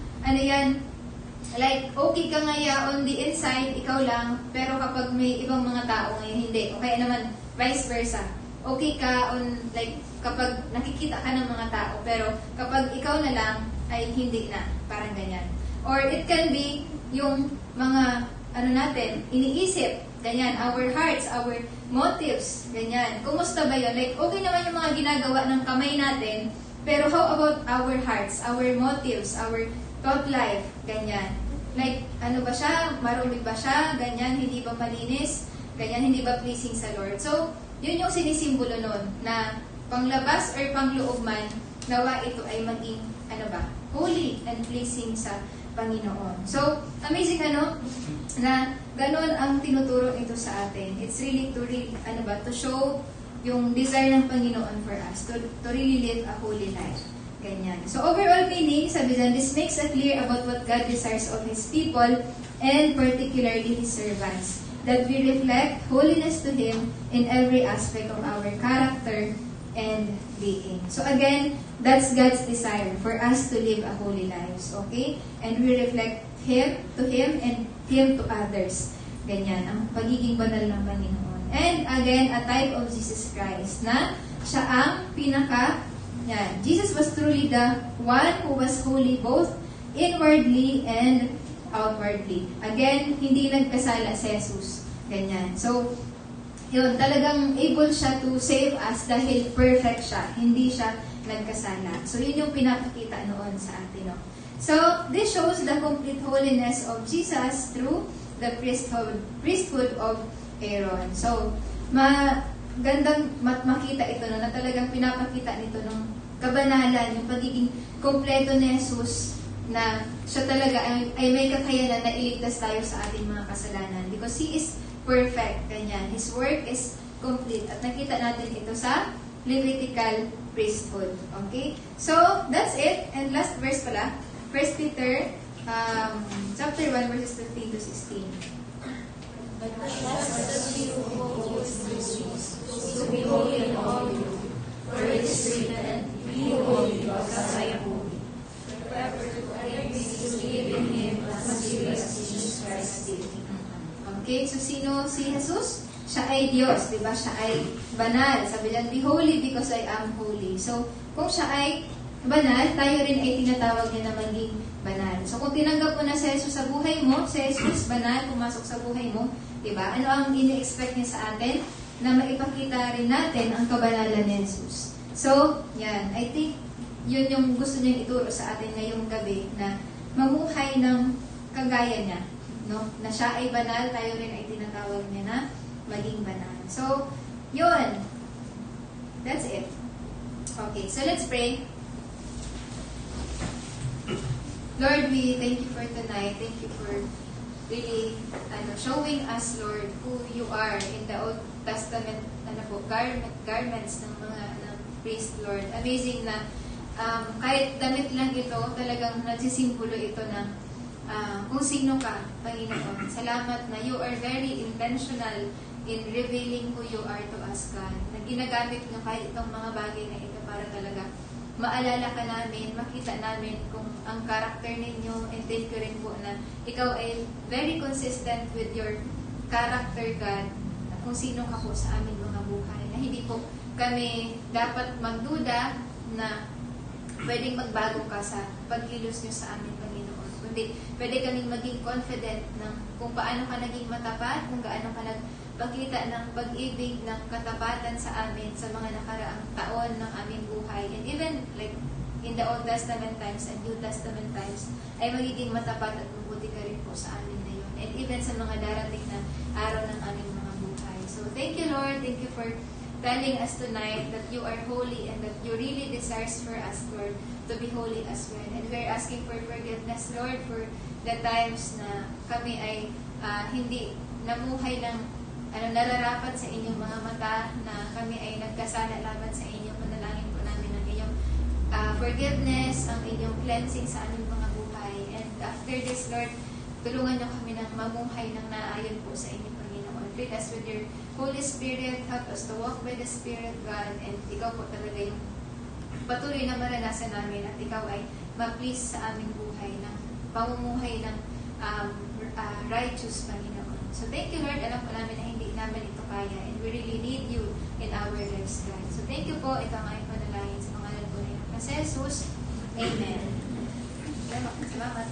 A: like, okay ka ngaya on the inside, ikaw lang, pero kapag may ibang mga tao ngayon, hindi. O kaya naman, vice versa. Okay ka on, like, kapag nakikita ka ng mga tao, pero kapag ikaw na lang, ay hindi na. Parang ganyan. Or it can be yung mga, natin, iniisip, ganyan, our hearts, our motives, ganyan. Kumusta ba yun? Like, okay naman yung mga ginagawa ng kamay natin, pero how about our hearts, our motives, our thought life, ganyan. Like, ba siya? Marumi ba siya? Ganyan, hindi ba malinis? Ganyan, hindi ba pleasing sa Lord? So, yun yung sinisimbolo nun, na panglabas or pangloob man, nawa ito ay maging, holy and pleasing sa Panginoon. So, amazing na ganun ang tinuturo ito sa atin. It's really to show yung desire ng Panginoon for us, to really live a holy life. Ganyan. So, overall meaning, sabi dyan, this makes it clear about what God desires of His people, and particularly His servants, that we reflect holiness to Him in every aspect of our character and being. So again, that's God's desire for us to live a holy lives, okay? And we reflect Him to Him and Him to others. Ganyan, ang pagiging banal ng Panginoon. And again, a type of Jesus Christ, na siya ang Jesus was truly the one who was holy both inwardly and outwardly. Again, hindi nagkasala si Jesus. Ganyan. So, yun, talagang able siya to save us dahil perfect siya. Hindi siya nagkasala. So, yun yung pinapakita noon sa atin. No? So, this shows the complete holiness of Jesus through the priesthood of Aaron. So, magandang makita ito no, na talagang pinapakita nito ng kabanalan, yung pagiging kompleto ni Jesus na siya talaga ay may kakayanan na iligtas tayo sa ating mga kasalanan. Because He is perfect, ganyan. His work is complete. At nakita natin ito sa Levitical priesthood. Okay? So, that's it. And last verse pala, 1 Peter chapter 1, verses 15 to 16.
B: But blessed you who hold these mysteries, to be holy in all you do. For it is written, Be holy, because I am holy. Whoever claims to believe in Him must believe as Jesus Christ did.
A: Okay, so sino si Jesus? Siya ay Diyos, di ba? Siya ay banal. Sabi diyan, be holy because I am holy. So, kung siya ay banal, tayo rin ay tinatawag niya na maging banal. So, kung tinanggap mo na si Jesus sa buhay mo, si Jesus banal, pumasok sa buhay mo, di ba? Ano ang ini-expect niya sa atin? Na maipakita rin natin ang kabanalan ni Jesus. So, yan. I think, yun yung gusto niyang ituro sa atin ngayong gabi na mamuhay ng kagaya niya. No? Na siya ay banal, tayo rin ay tinatawag niya na maging banal. So, yun. That's it. Okay, so let's pray. Lord, we thank you for tonight. Thank you for really showing us, Lord, who you are in the Old Testament garments ng mga priest, Lord. Amazing na kahit damit lang ito, talagang nagsisimbolo ito ng kung sino ka, Panginoon. Salamat na you are very intentional in revealing who you are to us, God. Na ginagamit nyo kahit itong mga bagay na ito para talaga maalala ka namin, makita namin kung ang karakter ninyo, and thank you rin po na ikaw ay very consistent with your character, God, at kung sino ka po sa aming mga buhay. Na hindi po kami dapat magduda na pwedeng magbago ka sa pagkilos nyo sa amin, Panginoon. Kundi pwede kaming maging confident ng kung paano ka naging matapat, kung gaano ka nagpakita ng pag-ibig, ng katapatan sa amin sa mga nakaraang taon ng aming buhay. And even like in the Old Testament times and New Testament times, ay magiging matapat at mabuti ka rin po sa amin na yun. And even sa mga darating na araw ng aming mga buhay. So thank you, Lord. Thank you for telling us tonight that you are holy and that you really desires for us, Lord, to be holy as well. And we're asking for forgiveness, Lord, for the times na kami ay hindi namuhay ng nararapat sa inyong mga mata, na kami ay nagkasala laban sa inyo. Manalangin po namin ang inyong forgiveness, ang inyong cleansing sa aming mga buhay. And after this, Lord, tulungan niyo kami ng mamuhay ng naayon po sa inyo, Panginoon. Fill us with your Holy Spirit, help us to walk by the Spirit, God, and ikaw po talaga yung patuloy na maranasan namin at ikaw ay ma-please sa aming buhay ng pamumuhay ng righteous, Panginoon. So thank you, Lord. Alam po namin na hindi namin ito kaya and we really need you in our lives, God. So thank you po. Ito ang aking panalangin sa pangalan po ni Jesus. Amen. Salamat.